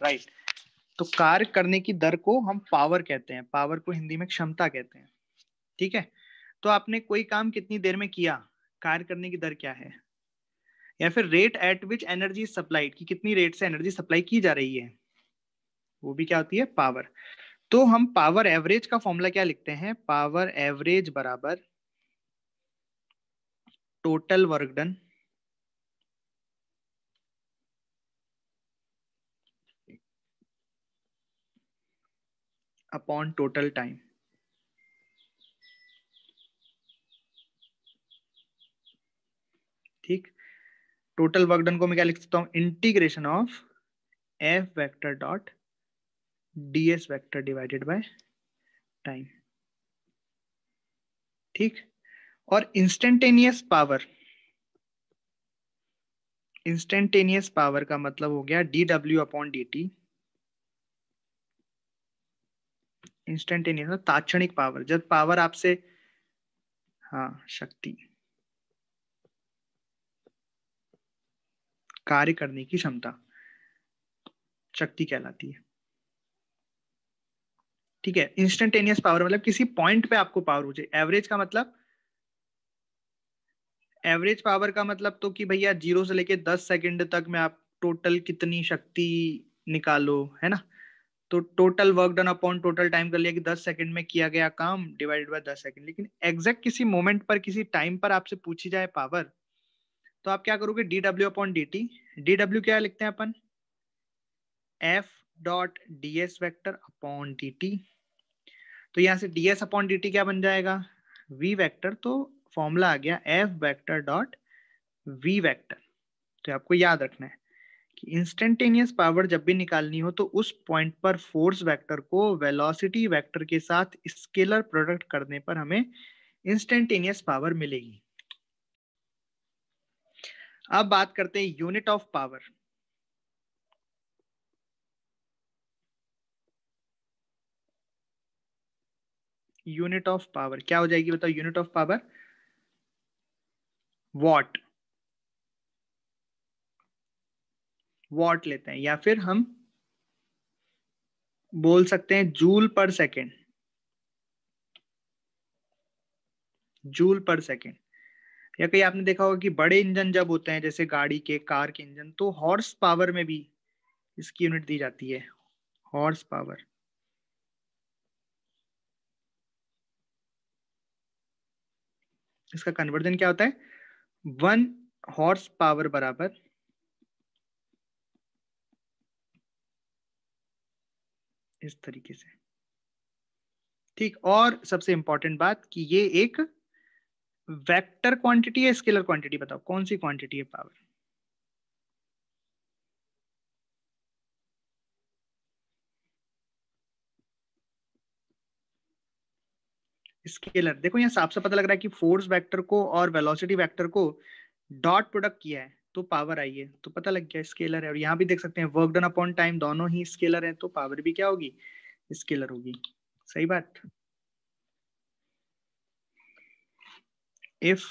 राइट, तो कार्य करने की दर को हम पावर कहते हैं, पावर को हिंदी में क्षमता कहते हैं। ठीक है, तो आपने कोई काम कितनी देर में किया, कार्य करने की दर क्या है, या फिर rate at which energy supplied, की कितनी रेट से एनर्जी सप्लाई की जा रही है, वो भी क्या होती है, पावर। तो हम पावर एवरेज का फॉर्मूला क्या लिखते हैं, पावर एवरेज बराबर total work done upon total time. ठीक, टोटल वर्क डन को मैं क्या लिख सकता हूं, integration of F vector dot ds vector divided by time. ठीक, और इंस्टेंटेनियस पावर, इंस्टेंटेनियस पावर का मतलब हो गया dw अपॉन dt। इंस्टेंटेनियस तात्क्षणिक पावर, जब पावर आपसे, हाँ शक्ति, कार्य करने की क्षमता शक्ति कहलाती है। ठीक है, इंस्टेंटेनियस पावर मतलब किसी पॉइंट पे आपको पावर हो जाए। एवरेज का मतलब, एवरेज पावर का मतलब तो कि भैया 0 से लेके 10 सेकंड तक में आप टोटल कितनी शक्ति निकालो, है ना। तो total work done upon total time कर लिया कि 10 सेकंड में किया गया काम डिवाइडेड बाय 10 सेकंड। लेकिन एग्जैक्ट किसी मोमेंट पर, किसी टाइम पर आपसे पूछी जाए पावर, तो आप क्या करोगे, D W upon D T. D W क्या लिखते हैं अपन, F dot D S vector upon D T. तो यहां से D S upon D T क्या बन जाएगा, वी वैक्टर। तो फॉर्मूला आ गया F vector dot V vector. तो आपको याद रखना है कि इंस्टेंटेनियस पावर जब भी निकालनी हो तो उस पॉइंट पर फोर्स वेक्टर को वेलोसिटी वेक्टर के साथ स्केलर प्रोडक्ट करने पर हमें इंस्टेंटेनियस पावर मिलेगी। अब बात करते हैं unit of power. Unit of power क्या हो जाएगी बताओ, unit of power what, what लेते हैं, या फिर हम बोल सकते हैं जूल पर सेकेंड, जूल पर सेकेंड। या कहीं आपने देखा होगा कि बड़े इंजन जब होते हैं, जैसे गाड़ी के, कार के इंजन, तो हॉर्स पावर में भी इसकी यूनिट दी जाती है, हॉर्स पावर। इसका कन्वर्जन क्या होता है, 1 हॉर्स पावर बराबर इस तरीके से। ठीक, और सबसे इंपॉर्टेंट बात कि ये एक वेक्टर क्वांटिटी है, स्केलर क्वांटिटी, बताओ कौन सी क्वांटिटी है पावर। स्केलर, देखो यहाँ साफ से पता लग रहा है कि फोर्स वेक्टर को और velocity vector co dot product किया है तो पावर आई है, तो पता लग गया स्केलर है। और यहाँ भी देख सकते हैं वर्क डन अपॉन टाइम दोनों ही स्केलर है, तो पावर भी क्या होगी, स्केलर होगी। सही बात। If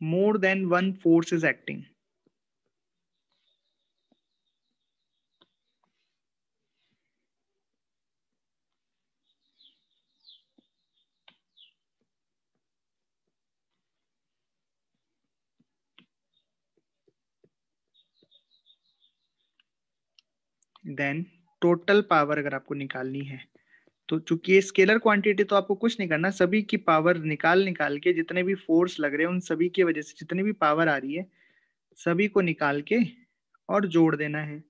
more than one force is acting, then total power अगर आपको निकालनी है तो चूंकि ये स्केलर क्वांटिटी तो आपको कुछ नहीं करना, सभी की पावर निकाल निकाल के जितने भी फोर्स लग रहे हैं उन सभी की वजह से जितनी भी पावर आ रही है सभी को निकाल के और जोड़ देना है।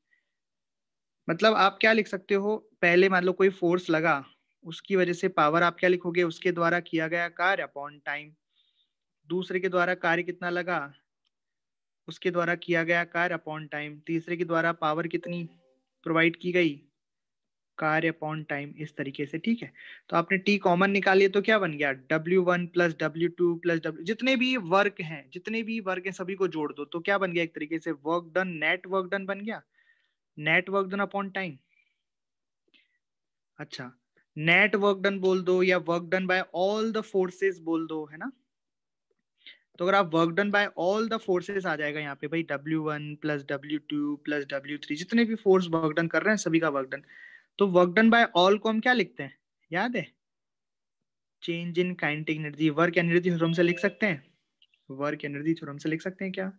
मतलब आप क्या लिख सकते हो, पहले मान लो कोई फोर्स लगा, उसकी वजह से पावर आप क्या लिखोगे, उसके द्वारा किया गया कार्य अपॉन टाइम। दूसरे के द्वारा कार्य कितना लगा, उसके द्वारा किया गया कार्य अपॉन टाइम। तीसरे के द्वारा पावर कितनी प्रोवाइड की गई, कार्य अपॉन टाइम, इस तरीके से। ठीक है, तो आपने टी कॉमन निकालिए तो क्या बन गया, W1 plus W2 plus W, जितने भी वर्क हैं सभी को जोड़ दो तो क्या बन गया, एक तरीके से work done, net work done बन गया, net work done upon time. अच्छा, नेट वर्क डन बोल दो या work done by all the forces बोल दो, है ना। तो अगर आप work done by all the forces आ जाएगा यहाँ पे भाई, W1 plus W2 plus W3, जितने भी फोर्स वर्क डन कर रहे हैं सभी का वर्क डन। तो वर्क डन बाय ऑल को हम क्या लिखते हैं, याद है, change in kinetic energy, work energy theorem से लिख सकते हैं, वर्क एनर्जी थ्योरम से लिख सकते हैं क्या।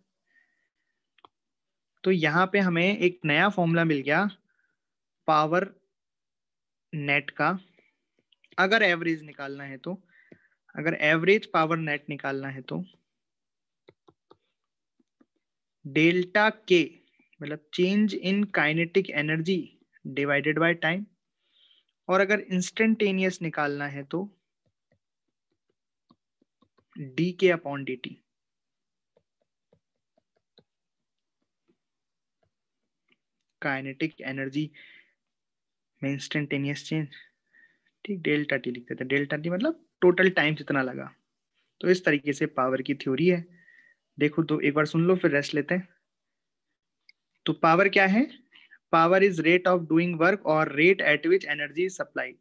तो यहाँ पे हमें एक नया फॉर्मूला मिल गया पावर नेट का। अगर एवरेज निकालना है तो, अगर एवरेज पावर नेट निकालना है तो डेल्टा के मतलब change in kinetic energy divided by time, और अगर इंस्टेंटेनियस निकालना है तो डी के upon D T. Kinetic energy में इंस्टेंटेनियस चेंज, ठीक, डेल्टा टी लिख देते हैं, डेल्टा टी मतलब टोटल टाइम जितना लगा। तो इस तरीके से पावर की थ्योरी है। देखो तो एक बार सुन लो फिर रेस्ट लेते हैं। तो पावर क्या है, power is rate of doing work और rate at which energy is supplied,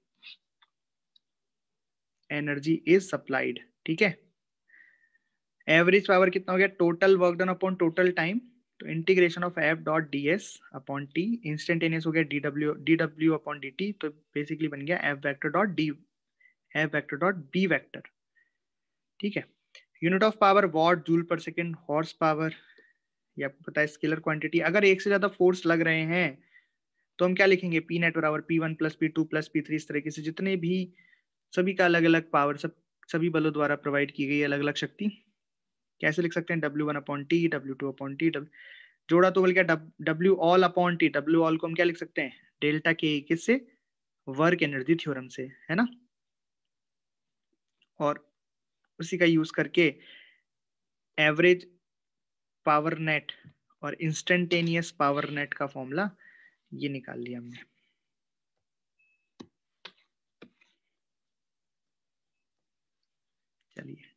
energy is supplied. ठीक है, एवरेज पावर कितना हो गया, total work done upon total time, तो integration of F dot D S upon T, instantaneous हो गया D W upon D T, तो basically बन गया F vector dot D, F vector dot B vector. ठीक है, unit of power watt joule पर second, horse power, ये आपको पता है स्केलर क्वांटिटी। अगर एक से ज्यादा फोर्स लग रहे हैं तो हम क्या लिखेंगे, पी नेट बराबर P1 plus P2 plus P3, इस तरीके से जितने भी सभी का अलग अलग पावर, सभी बलों द्वारा प्रोवाइड की गई अलग अलग शक्ति। कैसे लिख सकते हैं, W1 upon T, W2 upon T, जोड़ा तो बोल क्या, W all upon T, W all को हम क्या लिख सकते हैं, डेल्टा के, किससे, वर्क एनर्जी थ्योरम से, है ना। और उसी का यूज करके एवरेज पावर नेट और इंस्टेंटेनियस पावर नेट का फॉर्मूला ये निकाल लिया हमने। चलिए